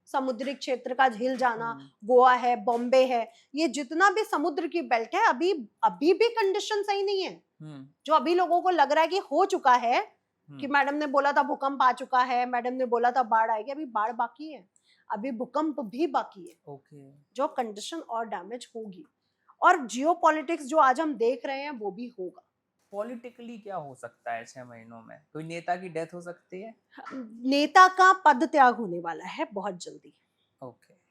समुद्री क्षेत्र का हिल जाना, गोवा है, बॉम्बे है, ये जितना भी समुद्र की बेल्ट है, अभी भी कंडीशन सही नहीं है। जो अभी लोगों को लग रहा है कि हो चुका है, कि मैडम ने बोला था भूकंप आ चुका है, मैडम ने बोला था बाढ़ आएगी, अभी बाढ़ बाकी है, अभी भूकंप भी बाकी है। जो कंडीशन और डैमेज होगी, और जियो पॉलिटिक्स जो आज हम देख रहे हैं वो भी होगा। पॉलिटिकली क्या हो सकता है 6 महीनों में? कोई नेता की डेथ हो सकती है? नेता का पद त्याग होने वाला है बहुत जल्दी।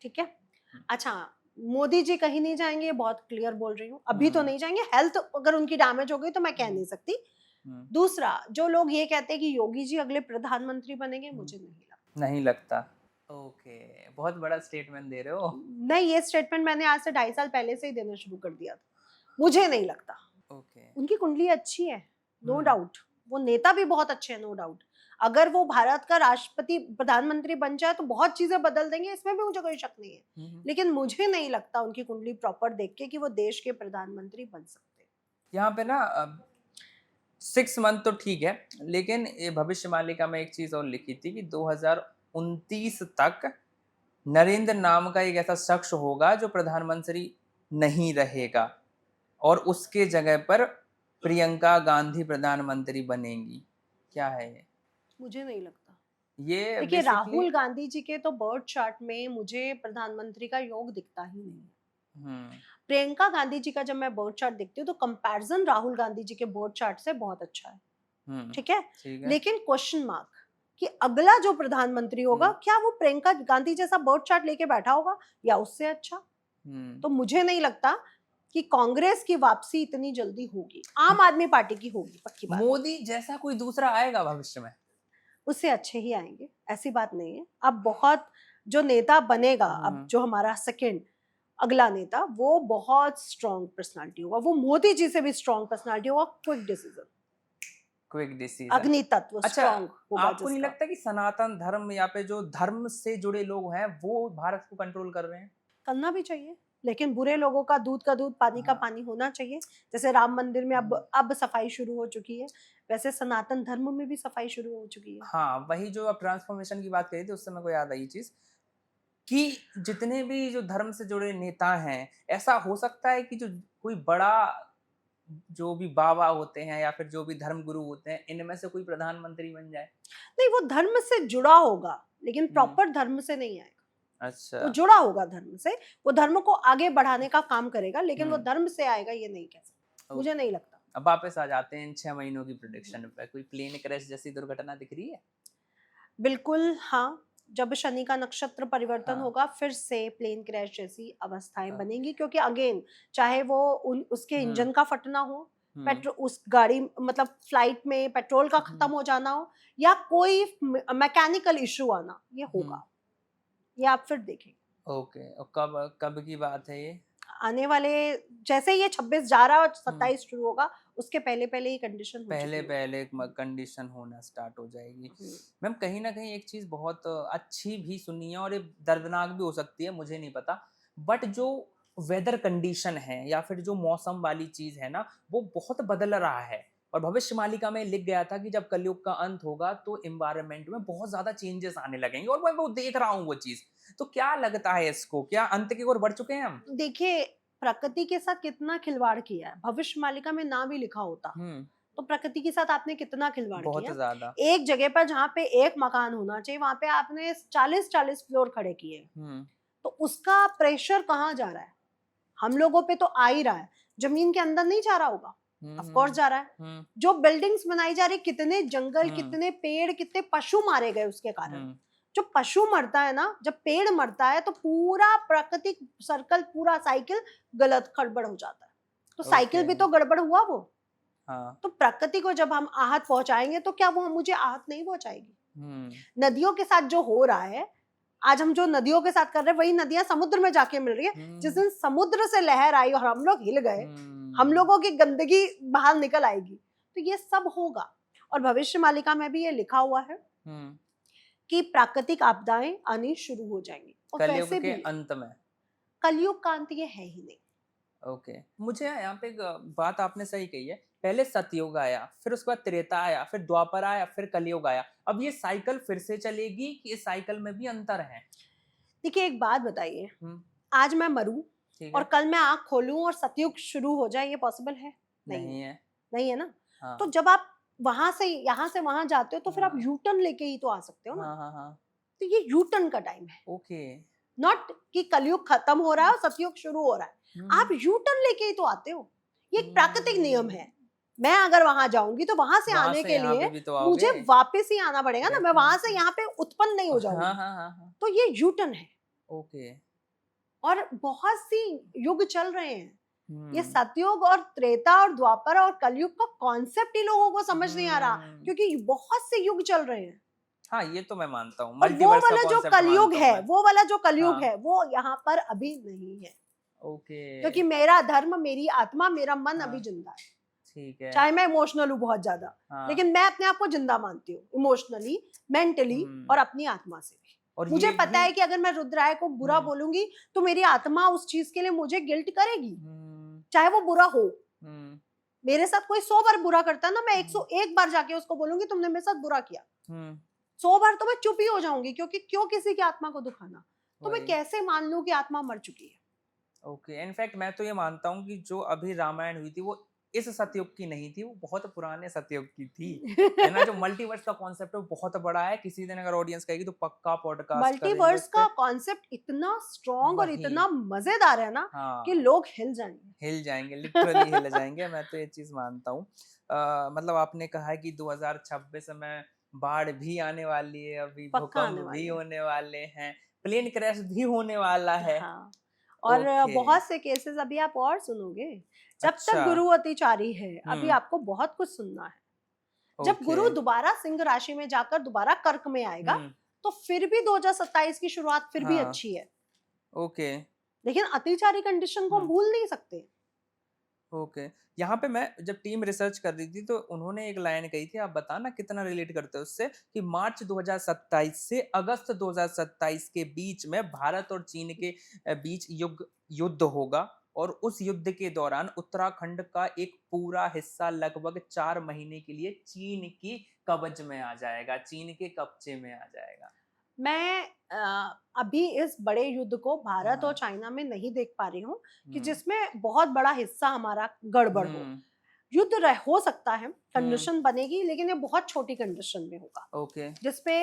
ठीक है। अच्छा, मोदी जी कहीं नहीं जाएंगे, बहुत क्लियर बोल रही हूँ, अभी तो नहीं जाएंगे। हेल्थ अगर उनकी डैमेज हो गई तो मैं कह नहीं सकती। दूसरा, जो लोग ये कहते हैं कि योगी जी अगले प्रधानमंत्री बनेंगे, मुझे नहीं लगता। ओके, बहुत बड़ा स्टेटमेंट दे रहे हो। नहीं, ये स्टेटमेंट मैंने आज से 2.5 साल पहले से ही देना शुरू कर दिया था। मुझे नहीं लगता। उनकी कुंडली अच्छी है, नो डाउट, वो नेता भी बहुत अच्छे हैं, नो डाउट। अगर वो भारत का राष्ट्रपति प्रधानमंत्री बन जाए तो बहुत चीजें बदल देंगे, इसमें भी मुझे कोई शक नहीं है। लेकिन मुझे नहीं लगता उनकी कुंडली प्रॉपर देख के कि वो देश के प्रधानमंत्री बन सकते हैं। यहाँ पे ना 6 मंथ तो ठीक है, लेकिन ये भविष्य मालिका में एक चीज और लिखी थी कि 2029 तक नरेंद्र नाम का एक ऐसा शख्स होगा जो प्रधानमंत्री नहीं रहेगा, और उसके जगह पर प्रियंका गांधी प्रधानमंत्री बनेंगी। क्या है ये? मुझे नहीं लगता। ये देखिए, राहुल गांधी जी के तो बर्थ चार्ट में मुझे प्रधानमंत्री का योग दिखता ही नहीं है। प्रियंका गांधी जी का जब मैं बर्थ चार्ट देखती हूँ तो कंपैरिजन राहुल गांधी जी के बर्थ चार्ट से बहुत अच्छा है। ठीक है। लेकिन क्वेश्चन मार्क कि अगला जो प्रधानमंत्री होगा, क्या वो प्रियंका गांधी जैसा बर्थ चार्ट लेके बैठा होगा या उससे अच्छा? तो मुझे नहीं लगता कि कांग्रेस की वापसी इतनी जल्दी होगी। आम आदमी पार्टी की होगी, पक्की बात। मोदी जैसा कोई दूसरा आएगा भविष्य में? उससे अच्छे ही आएंगे, ऐसी बात नहीं है। अब बहुत जो नेता बनेगा, अब जो हमारा सेकंड अगला नेता, वो बहुत स्ट्रॉन्ग पर्सनालिटी होगा, वो मोदी जी से भी स्ट्रॉन्ग पर्सनालिटी होगा। क्विक डिसीजन, अग्नि तत्व स्ट्रॉन्ग होगा। आपको नहीं लगता कि सनातन धर्म या पे जो धर्म से जुड़े लोग हैं वो भारत को कंट्रोल कर रहे हैं? करना भी चाहिए, लेकिन बुरे लोगों का दूध, पानी का पानी होना चाहिए। जैसे राम मंदिर में अब सफाई शुरू हो चुकी है, वैसे सनातन धर्म में भी सफाई शुरू हो चुकी है। हाँ, वही जो आप ट्रांसफॉर्मेशन की बात करी थी, उससे मेरे को याद आई चीज कि जितने भी जो धर्म से जुड़े नेता हैं, ऐसा हो सकता है कि जो कोई बड़ा, जो भी बाबा होते हैं या फिर जो भी धर्म गुरु होते हैं, इनमें से कोई प्रधानमंत्री बन जाए? नहीं, वो धर्म से जुड़ा होगा, लेकिन प्रॉपर धर्म से नहीं आएगा। अच्छा, वो जुड़ा होगा धर्म से, वो धर्म को आगे बढ़ाने का काम करेगा, लेकिन वो धर्म से आएगा ये नहीं कह सकते, मुझे नहीं लगता। अब वापस आ जाते हैं इन 6 महीनों की प्रेडिक्शन पे। कोई प्लेन क्रैश जैसी दुर्घटना दिख रही है? बिल्कुल हाँ, जब शनि का नक्षत्र परिवर्तन होगा, फिर से प्लेन क्रैश जैसी अवस्थाएं बनेंगी, क्योंकि अगेन चाहे वो उसके इंजन का फटना हो, उस गाड़ी मतलब फ्लाइट में पेट्रोल का खत्म हो जाना हो, या कोई मैकेनिकल इशू आना, ये होगा। ये आप फिर देखेंगे। ओके, और कब की बात है ये? आने वाले, जैसे ये 26 जा रहा है और 27 शुरू होगा, उसके पहले पहले ही कंडीशन पहले कंडीशन होना स्टार्ट हो जाएगी। मैम, कहीं ना कहीं एक चीज बहुत अच्छी भी सुनी है और ये दर्दनाक भी हो सकती है, मुझे नहीं पता, बट जो वेदर कंडीशन है या फिर जो मौसम वाली चीज है ना, वो बहुत बदल रहा है। और भविष्य मालिका में लिख गया था कि जब कलयुग का अंत होगा तो एनवायरनमेंट में बहुत ज्यादा चेंजेस आने लगेंगे, और मैं वो देख रहा हूँ वो चीज। तो क्या लगता है इसको, क्या अंत की ओर बढ़ चुके हैं हम? देखिए, प्रकृति के साथ कितना खिलवाड़ किया है, भविष्य मालिका में ना भी लिखा होता तो प्रकृति के साथ आपने कितना खिलवाड़ किया। बहुत ज्यादा। एक जगह पर जहाँ पे एक मकान होना चाहिए, वहां पे आपने 40-40 फ्लोर खड़े किए, तो उसका प्रेशर कहाँ जा रहा है? हम लोगों पे तो आ ही रहा है, जमीन के अंदर नहीं जा रहा होगा, ऑफ कोर्स जा रहा है। जो बिल्डिंग्स बनाई जा रही, कितने जंगल, कितने पेड़, कितने पशु मारे गए उसके कारण। जो पशु मरता है ना, जब पेड़ मरता है, तो पूरा प्राकृतिक सर्कल, पूरा साइकिल गलत गड़बड़ हो जाता है। तो साइकिल भी तो गड़बड़ हुआ वो। तो प्रकृति को जब हम आहत पहुंचाएंगे तो क्या वो मुझे आहत नहीं पहुंचाएगी? नदियों के साथ जो हो रहा है, आज हम जो नदियों के साथ कर रहे हैं, वही नदियां समुद्र में जाके मिल रही है। जिस दिन समुद्र से लहर आई और हम लोग हिल गए, हम लोगों की गंदगी बाहर निकल आएगी। तो ये सब होगा, और भविष्य मालिका में भी ये लिखा हुआ है कि प्राकृतिक आपदाएं आनी शुरू हो जाएंगी। और कलयुग के अंत में, कलयुग का अंत ये है ही नहीं। ओके, मुझे यहाँ पे बात आपने सही कही है, पहले सतयुग आया, फिर उसके बाद त्रेता आया, फिर द्वापर आया, फिर कलयुग आया। अब ये साइकिल फिर से चलेगी कि इस साइकिल में भी अंतर है? देखिए, एक बात बताइए, आज मैं मरूं और कल मैं आंख खोलूं और सतयुग शुरू हो जाए, ये पॉसिबल है? नहीं है। नहीं है ना। हाँ, तो जब आप वहां से यहाँ से वहां जाते हो तो फिर आप हाँ। यू टर्न लेके ही तो आ सकते हो ना। हाँ, हाँ, हाँ। तो ये यू टर्न का टाइम है, ओके। नॉट कि कलयुग खत्म हो रहा है और सतयुग शुरू हो रहा है। आप यू टर्न लेके ही तो आते हो, ये एक प्राकृतिक नियम है। मैं अगर वहां जाऊंगी तो वहां से वहाँ आने से के यहाँ पे लिए भी तो मुझे आओगे। वापस ही आना पड़ेगा ना, मैं वहां से Definitely। यहाँ पे उत्पन्न नहीं हो हाँ, जाऊंगी। हाँ, हाँ, हाँ। तो ये यू टर्न है। ओके। और बहुत सी युग चल रहे हैं, ये हम्म, सतयुग और त्रेता और द्वापर और कलयुग का कॉन्सेप्ट ही लोगों को समझ नहीं आ रहा, क्योंकि बहुत से युग चल रहे हैं। हाँ, ये तो मैं मानता हूँ, और वो मल्टीवर्स का वाला जो कॉन्सेप्ट कलयुग मानता हूँ है, मैं। वो वाला जो कलयुग हाँ। है वो यहाँ पर अभी नहीं है, ओके। क्योंकि मेरा धर्म, मेरी आत्मा, मेरा मन हाँ। अभी जिंदा है। ठीक है। चाहे मैं इमोशनल हूँ बहुत ज्यादा, हाँ। लेकिन मैं अपने आप को जिंदा मानती हूँ, इमोशनली, मेंटली और अपनी आत्मा से भी। और मुझे ये पता भी है कि अगर मैं रुद्राय को बुरा बोलूंगी तो मेरी आत्मा उस चीज के लिए मुझे गिल्ट करेगी, चाहे वो बुरा हो। मेरे साथ कोई 100 बार बुरा करता है ना, मैं 101 बार जाके उसको बोलूंगी तुमने मेरे साथ बुरा किया, 100 बार तो मैं चुप ही हो जाऊंगी, क्योंकि क्यों किसी की आत्मा को दुखाना। तो मैं वही। कैसे मान लूं कि आत्मा मर चुकी है। ओके, इनफैक्ट मैं तो ये मानता हूँ कि जो अभी रामायण हुई थी वो इस सतयुग की नहीं थी, वो बहुत पुराने सतयुग की थी, है ना। जो मल्टीवर्स का कॉन्सेप्ट है वो बहुत बड़ा है, किसी दिन अगर ऑडियंस कहेगी तो पक्का पॉडकास्ट करेंगे मल्टीवर्स उस का पे। कॉन्सेप्ट इतना स्ट्रॉन्ग और वही। इतना मजेदार है ना हाँ, कि लोग हिल जाएंगे। हिल जाएंगे, लिटरली हिल जाएंगे। मैं तो ये चीज मानता हूँ। मतलब आपने कहा है कि 2026 में बाढ़ भी आने वाली है, अभी पक्का आने भूकंप भी वाली है। होने वाले हैं, प्लेन क्रैश भी होने वाला है। हाँ, और ओके। बहुत से केसेस अभी आप और सुनोगे। जब तक अच्छा। गुरु अतिचारी है अभी आपको बहुत कुछ सुनना है। जब ओके। गुरु दोबारा सिंह राशि में जाकर दोबारा कर्क में आएगा तो फिर भी 2027 की शुरुआत फिर भी हाँ। अच्छी है, ओके। लेकिन अतिचारी कंडीशन को हम भूल नहीं सकते। ओके। यहाँ पे मैं जब टीम रिसर्च कर रही थी तो उन्होंने एक लाइन कही थी, आप बताना कितना रिलेट करते हो उससे, कि मार्च 2027 से अगस्त 2027 के बीच में भारत और चीन के बीच युद्ध होगा, और उस युद्ध के दौरान उत्तराखंड का एक पूरा हिस्सा लगभग 4 महीने के लिए चीन की कब्ज में आ जाएगा, चीन के कब्जे में आ जाएगा। मैं अभी इस बड़े युद्ध को भारत हाँ। और चाइना में नहीं देख पा रही हूँ कि हम्म, जिसमें बहुत बड़ा हिस्सा हमारा गड़बड़ हो। हम्म, युद्ध हो सकता है, कंडीशन बनेगी, लेकिन ये बहुत छोटी कंडीशन में होगा, ओके। जिसपे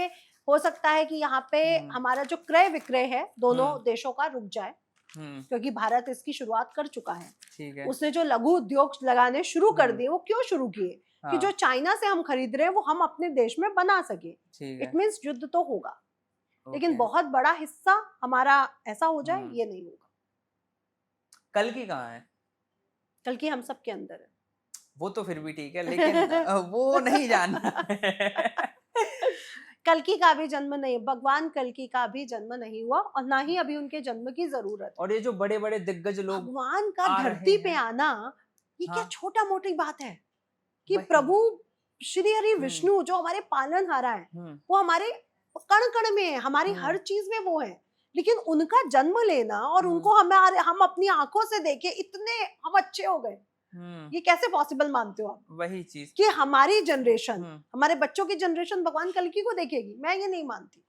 हो सकता है कि यहाँ पे हमारा जो क्रय विक्रय है दोनों देशों का रुक जाए, क्योंकि भारत इसकी शुरुआत कर चुका है। ठीक है। उसने जो लघु उद्योग लगाने शुरू कर दिए, वो क्यों शुरू किए? कि जो हाँ, चाइना से हम खरीद रहे हैं वो हम अपने देश में बना सके। ठीक इट है। मीन्स युद्ध तो होगा, लेकिन ओके। बहुत बड़ा हिस्सा हमारा ऐसा हो जाए, हम्म। ये नहीं होगा। कल की कहाँ है? कल की हम सब के अंदर है। वो तो फिर भी ठीक है, लेकिन वो नहीं जानना है। कल्कि का भी जन्म नहीं, भगवान कल्कि का भी जन्म नहीं हुआ और ना ही अभी उनके जन्म की जरूरत है। और ये जो बड़े बड़े दिग्गज लोग भगवान का आ रहे धरती पे हैं। आना ये क्या हाँ। छोटा मोटी बात है कि वही। प्रभु श्री हरि विष्णु जो हमारे पालनहारा है, वो हमारे कण कण में है, हमारी हर चीज में वो है, लेकिन उनका जन्म लेना और उनको हम अपनी आंखों से देखे, इतने हम अच्छे हो गए, ये कैसे पॉसिबल मानते हो आप? वही चीज कि हमारी जनरेशन, हमारे बच्चों की जनरेशन भगवान कल्कि को देखेगी? मैं ये नहीं मानती।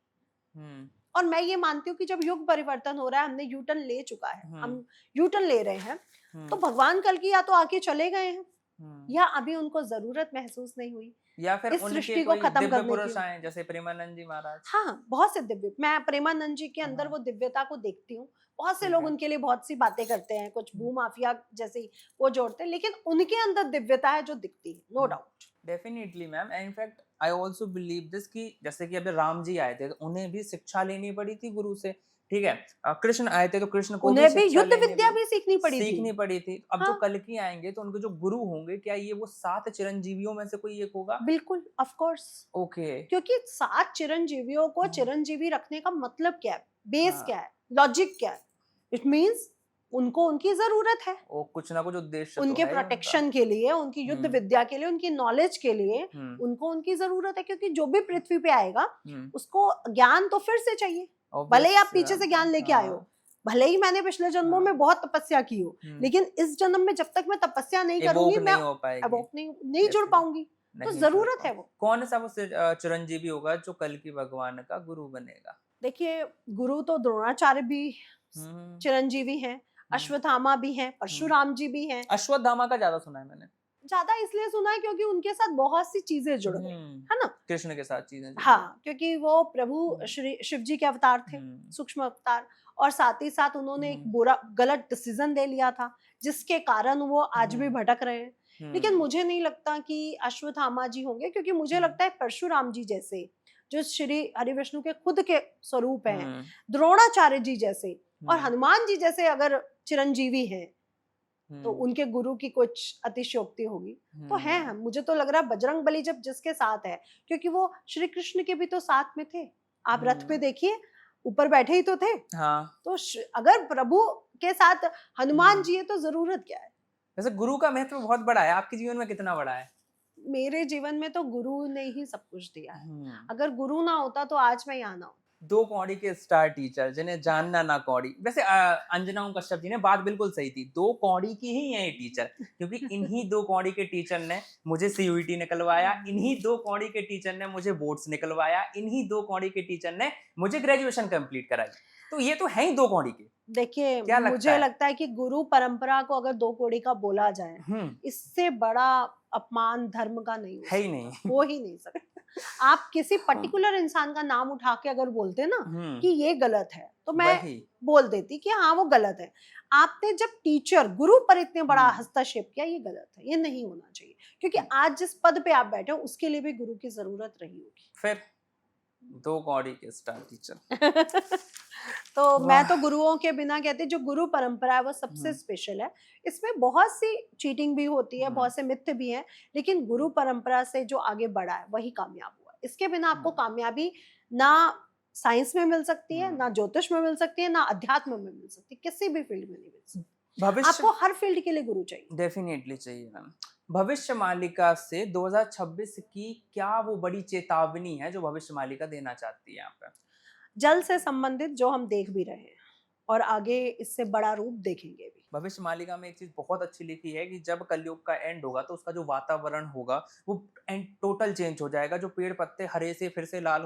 और मैं ये मानती हूँ कि जब युग परिवर्तन हो रहा है, हमने यूटर्न ले चुका है, हम यूटर्न ले रहे हैं, तो भगवान कल्कि या तो आके चले गए हैं या अभी उनको जरूरत महसूस नहीं हुई, या फिर इस उनके सृष्टि को कोई खत्म दिव्य करने पुरुष की। आए, जैसे प्रेमानंद जी महाराज। हाँ, बहुत से दिव्य, मैं प्रेमानंद जी के अंदर वो दिव्यता को देखती हूँ। बहुत से लोग उनके लिए बहुत सी बातें करते हैं, कुछ भूमाफिया जैसे वो जोड़ते हैं, लेकिन उनके अंदर दिव्यता है जो दिखती है, no doubt. Definitely ma'am, in fact I also believe this कि जैसे कि अभी राम जी आए थे तो उन्हें भी शिक्षा लेनी पड़ी थी गुरु से, ठीक है। कृष्ण आए थे तो कृष्ण को उन्हें भी शिक्षा युद्ध लेनी विद्या भी सीखनी पड़ी थी। अब जो कल्कि आएंगे तो उनके जो गुरु होंगे, क्या ये वो 7 चिरंजीवियों में से कोई एक होगा? बिल्कुल, ऑफ कोर्स। ओके। क्योंकि 7 चिरंजीवियों को चिरंजीवी रखने का मतलब क्या है, बेस क्या है, लॉजिक क्या है? इट मींस उनको उनकी जरूरत है, वो कुछ ना कुछ उद्देश्य तो उनके है ही उनका। प्रोटेक्शन के लिए, उनकी युद्ध विद्या के लिए, उनकी नॉलेज के लिए उनको उनकी जरूरत है, क्योंकि जो भी पृथ्वी पे आएगा उसको ज्ञान तो फिर से चाहिए। भले ही आप पीछे से ज्ञान लेके आए हो, भले ही मैंने पिछले जन्मों में बहुत तपस्या की हो, लेकिन इस जन्म में जब तक मैं तपस्या नहीं करूंगी, मैं एवोक नहीं जुड़ पाऊंगी, तो जरूरत है वो। कौन सा वो चिरंजीवी होगा जो कल्कि भगवान का गुरु बनेगा? देखिए, गुरु तो द्रोणाचार्य भी चिरंजीवी हैं, अश्वत्थामा भी हैं, परशुराम जी भी हैं। अश्वत्थामा का ज्यादा सुना है मैंने। ज्यादा इसलिए सुना है क्योंकि उनके साथ बहुत सी चीजें जुड़ गई, है ना। कृष्ण के साथ चीजें हाँ, क्योंकि वो प्रभु श्री शिव जी के अवतार थे, सूक्ष्म अवतार, और साथ ही साथ उन्होंने एक बुरा गलत डिसीजन ले लिया था जिसके कारण वो आज भी भटक रहे हैं। लेकिन मुझे नहीं लगता कि अश्वत्थामा जी होंगे, क्योंकि मुझे लगता है परशुराम जी जैसे जो श्री हरि विष्णु के खुद के स्वरूप हैं, द्रोणाचार्य जी जैसे और हनुमान जी जैसे अगर चिरंजीवी हैं तो उनके गुरु की कुछ अतिशयोक्ति होगी। तो है, मुझे तो लग रहा है बजरंग बली जब जिसके साथ है, क्योंकि वो श्री कृष्ण के भी तो साथ में थे, आप रथ पे देखिए ऊपर बैठे ही तो थे। तो अगर प्रभु के साथ हनुमान जी है तो जरूरत क्या है। वैसे गुरु का महत्व बहुत बड़ा है, आपके जीवन में कितना बड़ा है? मेरे जीवन में तो गुरु ने ही सब कुछ दिया है, अगर गुरु ना होता तो आज मैं यहाँ ना होता। 2 कौड़ी के स्टार टीचर जिन्हें जानना ना कौड़ी। वैसे अंजना ओम कश्यप जी ने बात बिल्कुल सही थी, 2 कौड़ी की ही है ये टीचर, क्योंकि इन्हीं 2 कौड़ी के टीचर ने मुझे सीयूईटी निकलवाया, इन्हीं 2 कौड़ी के टीचर ने मुझे बोर्ड्स निकलवाया, इन्हीं 2 कौड़ी के टीचर ने मुझे ग्रेजुएशन कंप्लीट कराई। तो ये तो है ही 2 कौड़ी के। देखिए, मुझे लगता है कि गुरु परंपरा को अगर 2 कौड़ी का बोला जाए, इससे बड़ा अपमान धर्म का नहीं है ही नहीं, हो ही नहीं सकता। आप किसी पर्टिकुलर इंसान का नाम उठा के अगर बोलते ना कि ये गलत है, तो मैं बोल देती कि हाँ वो गलत है। आपने जब टीचर गुरु पर इतने बड़ा हस्तक्षेप किया, ये गलत है, ये नहीं होना चाहिए, क्योंकि आज जिस पद पे आप बैठे हो उसके लिए भी गुरु की जरूरत रही होगी। फिर 2 कौड़ी के स्टार टीचर। तो मैं तो गुरुओं के बिना कहती, जो गुरु परंपरा है वो सबसे स्पेशल है। इसमें बहुत सी चीटिंग भी होती है, बहुत से मिथ्य भी हैं, लेकिन गुरु परंपरा से जो आगे बढ़ा है वही कामयाब हुआ। इसके बिना आपको कामयाबी ना साइंस में मिल सकती है, ना ज्योतिष में मिल सकती है, ना अध्यात्म में मिल सकती है, किसी भी फील्ड में नहीं मिल सकती। आपको हर फील्ड के लिए गुरु चाहिए, डेफिनेटली चाहिए मैम। भविष्य मालिका से 2026 की क्या वो बड़ी चेतावनी है जो भविष्य मालिका देना चाहती है यहाँ पे? जल से संबंधित जो हम देख भी रहे हैं और आगे इससे बड़ा रूप देखेंगे भी। भविष्य मालिका में एक चीज बहुत अच्छी लिखी है कि जब कलयुग का एंड होगा तो उसका जो वातावरण होगा वो टोटल चेंज हो जाएगा, जो पेड़ पत्ते हरे से फिर से लाल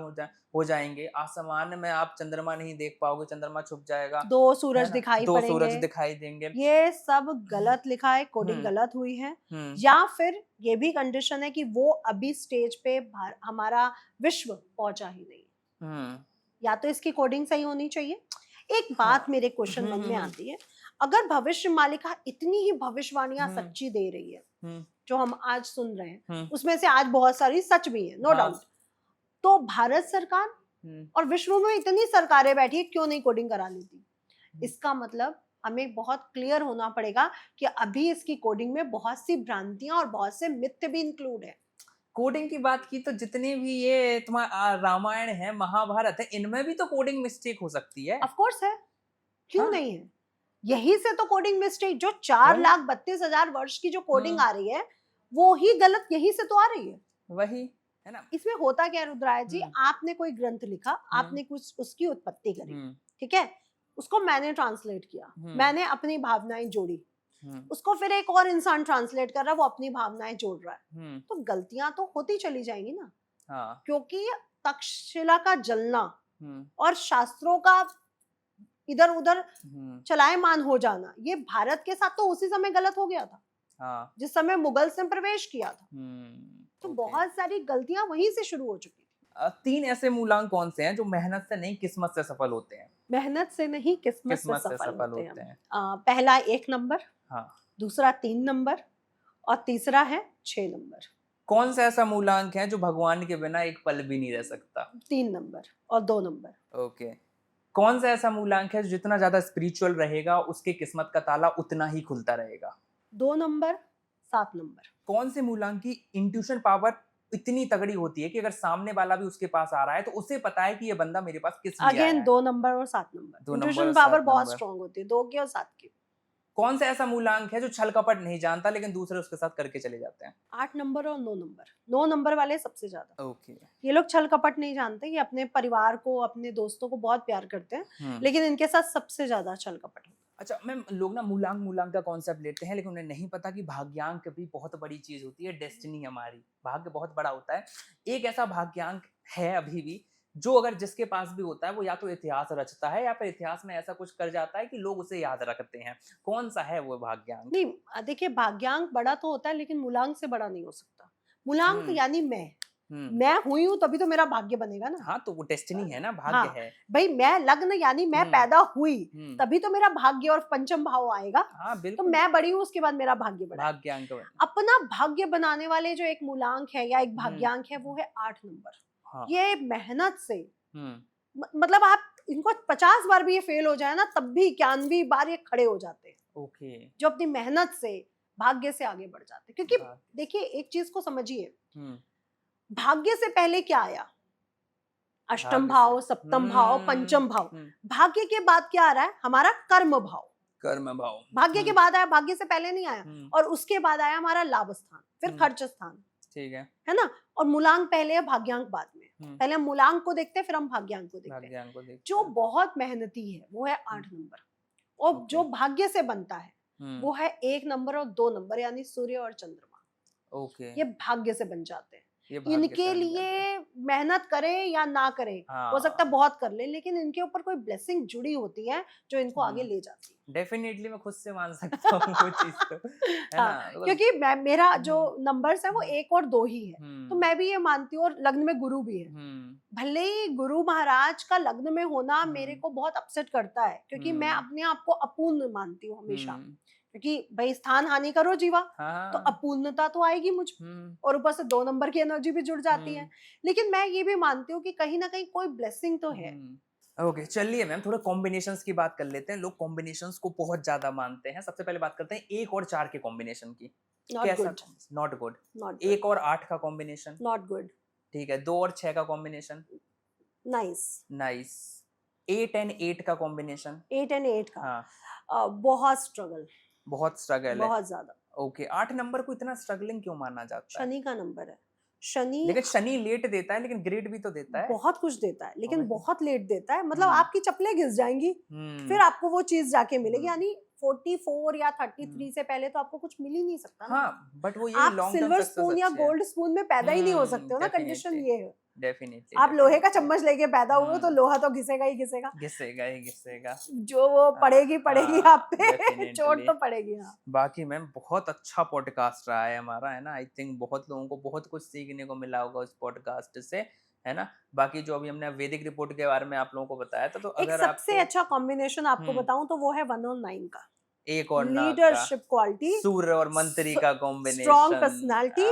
हो जाएंगे, आसमान में आप चंद्रमा नहीं देख पाओगे, चंद्रमा छुप जाएगा, 2 सूरज दिखाई पड़ेंगे, 2 सूरज दिखाई देंगे। ये सब गलत लिखा है, कोडिंग गलत हुई है, या फिर ये भी कंडीशन है कि वो अभी स्टेज पे हमारा विश्व पहुंचा ही नहीं, या तो इसकी कोडिंग सही होनी चाहिए। एक बात मेरे क्वेश्चन मन में आती है, अगर भविष्य मालिका इतनी ही भविष्यवाणियां सच्ची दे रही है जो हम आज सुन रहे हैं, उसमें से आज बहुत सारी सच भी है, नो डाउट, तो भारत सरकार और विश्व में इतनी सरकारें बैठी है, क्यों नहीं कोडिंग करा लेती? इसका मतलब हमें बहुत क्लियर होना पड़ेगा कि अभी इसकी कोडिंग में बहुत सी भ्रांतियां और बहुत से मिथ्य भी इंक्लूड है। कोडिंग की बात की तो जितने भी ये तुम्हारा रामायण है, महाभारत है, इनमें भी तो कोडिंग मिस्टेक हो सकती है। ऑफ कोर्स है, क्यों नहीं है? यही से तो कोडिंग मिस्टेक, जो 4,32,000 वर्ष की जो कोडिंग आ रही है वो ही गलत यही से तो आ रही है। वही है ना। इसमें होता क्या रुद्राय जी, आपने कोई ग्रंथ लिखा, आपने कुछ उसकी उत्पत्ति करी, ठीक है, उसको मैंने ट्रांसलेट किया, मैंने अपनी भावनाएं जोड़ी, उसको फिर एक और इंसान ट्रांसलेट कर रहा है, वो अपनी भावनाएं जोड़ रहा है, तो गलतियां तो होती चली जाएंगी ना। क्योंकि तक्षशिला का जलना और शास्त्रों का इधर उधर चलायमान हो जाना, ये भारत के साथ तो उसी समय गलत हो गया था जिस समय मुगल से प्रवेश किया था। तो बहुत सारी गलतियां वहीं से शुरू हो चुकी थी। 3 ऐसे मूलांक कौन से हैं जो मेहनत से नहीं किस्मत से सफल होते हैं? मेहनत से नहीं किस्मत से सफल होते हैं। पहला 1 नंबर, दूसरा 3 नंबर और तीसरा है 6 नंबर। कौन सा ऐसा मूलांक है जो भगवान के बिना एक पल भी नहीं रह सकता? 3 नंबर और 2 नंबर। ओके। कौन सा ऐसा मूलांक है जो जितना ज्यादा स्पिरिचुअल रहेगा उसके किस्मत का ताला उतना ही खुलता रहेगा? 2 नंबर, 7 नंबर। कौन से मूलांक की इंट्यूशन पावर इतनी तगड़ी होती है कि अगर सामने वाला भी उसके पास आ रहा है तो उसे पता है कि ये बंदा मेरे पास किस लिए आया है? 2 नंबर और 7 नंबर। इंट्यूशन पावर बहुत स्ट्रांग होती है, 2 की और 7 की। कौन सा ऐसा मूलांक है जो छल कपट नहीं जानता लेकिन दूसरे उसके साथ करके चले जाते हैं? 8 नंबर और 9 नंबर। 9 नंबर वाले सबसे ज्यादा। ओके। ये लोग छल कपट नहीं जानते, ये अपने परिवार को, अपने दोस्तों को बहुत प्यार करते हैं, लेकिन इनके साथ सबसे ज्यादा छल कपट होता है। अच्छा मैम, लोग ना मूलांक का कॉन्सेप्ट लेते हैं लेकिन उन्हें नहीं पता कि भाग्यांक भी बहुत बड़ी चीज होती है। डेस्टिनी हमारी, भाग्य बहुत बड़ा होता है। एक ऐसा भाग्यांक है अभी भी जो अगर जिसके पास भी होता है वो या तो इतिहास रचता है या फिर इतिहास में ऐसा कुछ कर जाता है कि लोग उसे याद रखते हैं। कौन सा है वो भाग्यांक? नहीं, देखिए भाग्यांक बड़ा तो होता है लेकिन मूलांक से बड़ा नहीं हो सकता। मूलांक हम्म यानी मैं हुई हूँ तभी तो मेरा भाग्य बनेगा ना। हाँ, तो वो डेस्टिनी है ना, भाग्य हाँ, है। भाई मैं लग्न यानी मैं हम्म पैदा हुई हम्म तभी तो मेरा भाग्य और पंचम भाव आएगा। हाँ तो बिल्कुल, मैं बड़ी हूँ उसके बाद मेरा भाग्य बढ़ा है। भाग्यांक बन। अपना भाग्य बनाने वाले जो एक मूलांक है या एक हम्म भाग्यांक है वो है 8 नंबर। हाँ। ये मेहनत से हम्म मतलब आप इनको 50 बार भी ये फेल हो जाए ना तब भी 91वीं बार ये खड़े हो जाते हैं, ओके। जो अपनी मेहनत से भाग्य से आगे बढ़ जाते हैं। क्योंकि भाग देखिए एक चीज को समझिए, हम्म भाग्य से पहले क्या आया? अष्टम भाग्य से। भाव, सप्तम भाव, पंचम भाव। भाग्य के बाद क्या आ रहा है? हमारा कर्म भाव। कर्म भाव। भाग्य के बाद आया, भाग्य से पहले नहीं आया। हम्म और उसके बाद आया हमारा लाभ स्थान, फिर हम्म, खर्च स्थान, ठीक है। है ना। और मूलांक पहले है, भाग्यांक बाद में। पहले हम मूलांक को देखते हैं फिर हम भाग्यांक को देखते हैं। भाग्यांक को देखते जो हैं। बहुत मेहनती है वो है 8 नंबर, और ओके। जो भाग्य से बनता है हम्म वो है 1 नंबर और 2 नंबर, यानी सूर्य और चंद्रमा। ओके। ये भाग्य से बन जाते हैं। ये भाग्य से इनके बन जाता है। लिए मेहनत करे या ना करे, हो सकता है हाँ बहुत कर ले, लेकिन इनके ऊपर कोई ब्लेसिंग जुड़ी होती है जो इनको आगे ले जाती है। डेफिनेटली मैं खुद से मान सकता हूँ वो चीज तो, है हाँ, ना। क्योंकि मेरा जो हम्म नंबर्स है वो 1 और 2 ही है, तो हम्म मैं भी ये मानती हूँ। और लग्न में गुरु भी है। भले ही गुरु महाराज का लग्न में होना मेरे को बहुत अपसेट करता है, क्योंकि मैं अपने आप को अपूर्ण मानती हूँ हमेशा। क्योंकि भाई स्थान हानि करो जीवा, तो हाँ अपूर्णता तो आएगी मुझ में, और ऊपर से 2 नंबर की एनर्जी भी जुड़ जाती है। लेकिन मैं ये भी मानती हूँ कि कहीं ना कहीं कोई ब्लेसिंग तो है। ओके चलिए मैम, थोड़ा कॉम्बिनेशंस की बात कर लेते हैं। लोग कॉम्बिनेशंस को बहुत ज्यादा मानते हैं। सबसे पहले बात करते हैं 1 और 4 के कॉम्बिनेशन की। नॉट कैसा? Good, not good. नॉट 1 और 8 का कॉम्बिनेशन नॉट गुड, ठीक है। 2 और 6 का कॉम्बिनेशन नाइस। नाइस। 8 एंड 8 का कॉम्बिनेशन 8 एंड 8 का हाँ बहुत स्ट्रगल, बहुत स्ट्रगल है। बहुत ज्यादा। ओके 8 नंबर को इतना स्ट्रगलिंग क्यों माना जाता है? शनि का नंबर है। शनि लेकिन शनि लेट देता है, लेकिन ग्रेड भी तो देता है। बहुत कुछ देता है, लेकिन वही। बहुत लेट देता है। मतलब हम्म आपकी चप्पलें घिस जाएंगी, फिर आपको वो चीज जाके मिलेगी। यानी 44 या 33 से पहले तो आपको कुछ मिल ही नहीं सकता ना। हाँ बट वो यही आप long term silver success spoon या अच्छी है। गोल्ड स्पून में पैदा ही नहीं हो सकते हो ना, कंडीशन डेफिनेटली ये है। डेफिनेटली आप लोहे का चम्मच लेके पैदा हुए हो तो लोहा तो घिसेगा ही घिसेगा, घिसेगा ही घिसेगा। जो वो पड़ेगी पड़ेगी हाँ, आप पे चोट definitely। तो पड़ेगी। हाँ, बाकी मैम बहुत अच्छा पॉडकास्ट रहा है हमारा, है ना। आई थिंक बहुत लोगों को बहुत कुछ सीखने को मिला होगा उस पॉडकास्ट से, है ना। बाकी जो अभी हमने वैदिक रिपोर्ट के बारे में आप लोगों को बताया था, तो एक अगर सबसे आपको अच्छा कॉम्बिनेशन आपको बताऊं तो वो है 1 और 9 का। 1 और 9 का लीडरशिप क्वालिटी, सूर्य और मंत्री का स्ट्रॉन्ग कॉम्बिनेशन पर्सनालिटी,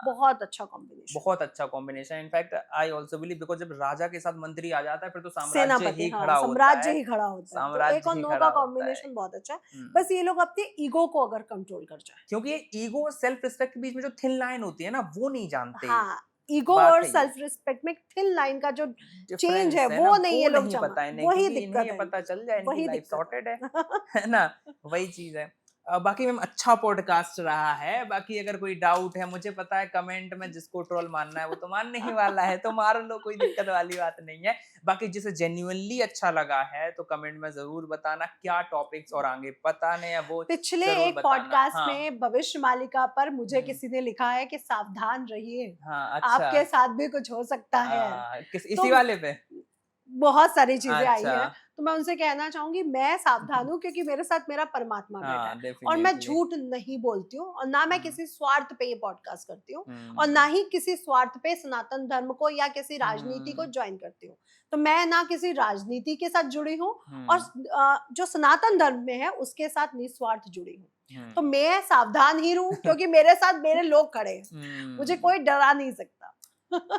बहुत अच्छा कॉम्बिनेशन। बहुत अच्छा combination. In fact I also believe, because जब राजा के साथ मंत्री आ जाता है फिर तो साम्राज्य सेनापति, ही हाँ, खड़ा होता साम्राज्य है। ही खड़ा होता है। तो साम्राज्य 1 और ही 9 खड़ा का होता है। कॉम्बिनेशन बहुत अच्छा है। बस ये लोग अपने ईगो को अगर कंट्रोल कर जाए, क्योंकि ये ईगो और सेल्फ रिस्पेक्ट के बीच में जो थिन लाइन होती है ना, वो नहीं जानते। हाँ, ईगो बात और है ये। सेल्फ रिस्पेक्ट में थिन लाइन का जो चेंज डिफरेंस है है ना, वो नहीं ये लोग नहीं जमा, पता इन्हें, वही क्योंकि दिक्कत इन्हें ये है पता इनकी। चल जाए इनकी वही लाइफ दिक्कत सॉर्टेड है ना। वही चीज है। बाकी मैम अच्छा पॉडकास्ट रहा है। बाकी अगर कोई डाउट है, मुझे पता है कमेंट में जिसको ट्रोल मारना है वो तो मारने ही वाला है, तो मार लो, कोई दिक्कत वाली बात नहीं है। बाकी जिसे जेन्युइनली अच्छा लगा है तो कमेंट में जरूर बताना क्या टॉपिक्स और आगे बताने हैं वो पिछले जरूर एक बताना। पॉडकास्ट हाँ में भविष्य मालिका पर मुझे किसी ने लिखा है कि सावधान रहिए, हाँ अच्छा। आपके साथ भी कुछ हो सकता है। इसी तो वाले पे बहुत सारी चीजें आई अच्छा। हैं, तो मैं उनसे कहना चाहूंगी मैं सावधान हूँ, क्योंकि मेरे साथ मेरा परमात्मा बैठा हाँ है, और मैं डेफिनेटली। झूठ नहीं बोलती हूँ, और ना मैं किसी स्वार्थ पे ये पॉडकास्ट करती हूँ, और हम्म ना ही किसी स्वार्थ पे सनातन धर्म को या किसी राजनीति को ज्वाइन करती हूँ। तो मैं ना किसी राजनीति के साथ जुड़ी हूँ, और जो सनातन धर्म में है उसके साथ निस्वार्थ जुड़ी हूँ। तो मैं सावधान ही रहूं, क्योंकि मेरे साथ मेरे लोग खड़े हैं, मुझे कोई डरा नहीं सकता।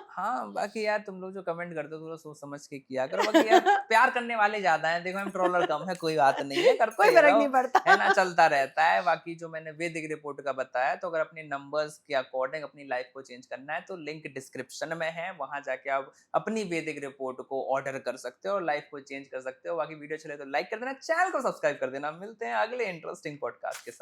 हाँ बाकी यार तुम लोग जो कमेंट करते हो थोड़ा सोच समझ के किया करो। बाकी यार प्यार करने वाले ज्यादा हैं, देखो हम ट्रोलर कम है, कोई बात नहीं है, करते कोई ही फर्क रहो, नहीं पड़ता, है ना, चलता रहता है। बाकी जो मैंने वैदिक रिपोर्ट का बताया, तो अगर अपने नंबर्स के अकॉर्डिंग अपनी लाइफ को चेंज करना है तो लिंक डिस्क्रिप्शन में है, वहां जाके आप अपनी वैदिक रिपोर्ट को ऑर्डर कर सकते हो और लाइफ को चेंज कर सकते हो। बाकी वीडियो चले तो लाइक कर देना, चैनल को सब्सक्राइब कर देना। मिलते हैं अगले इंटरेस्टिंग पॉडकास्ट के साथ।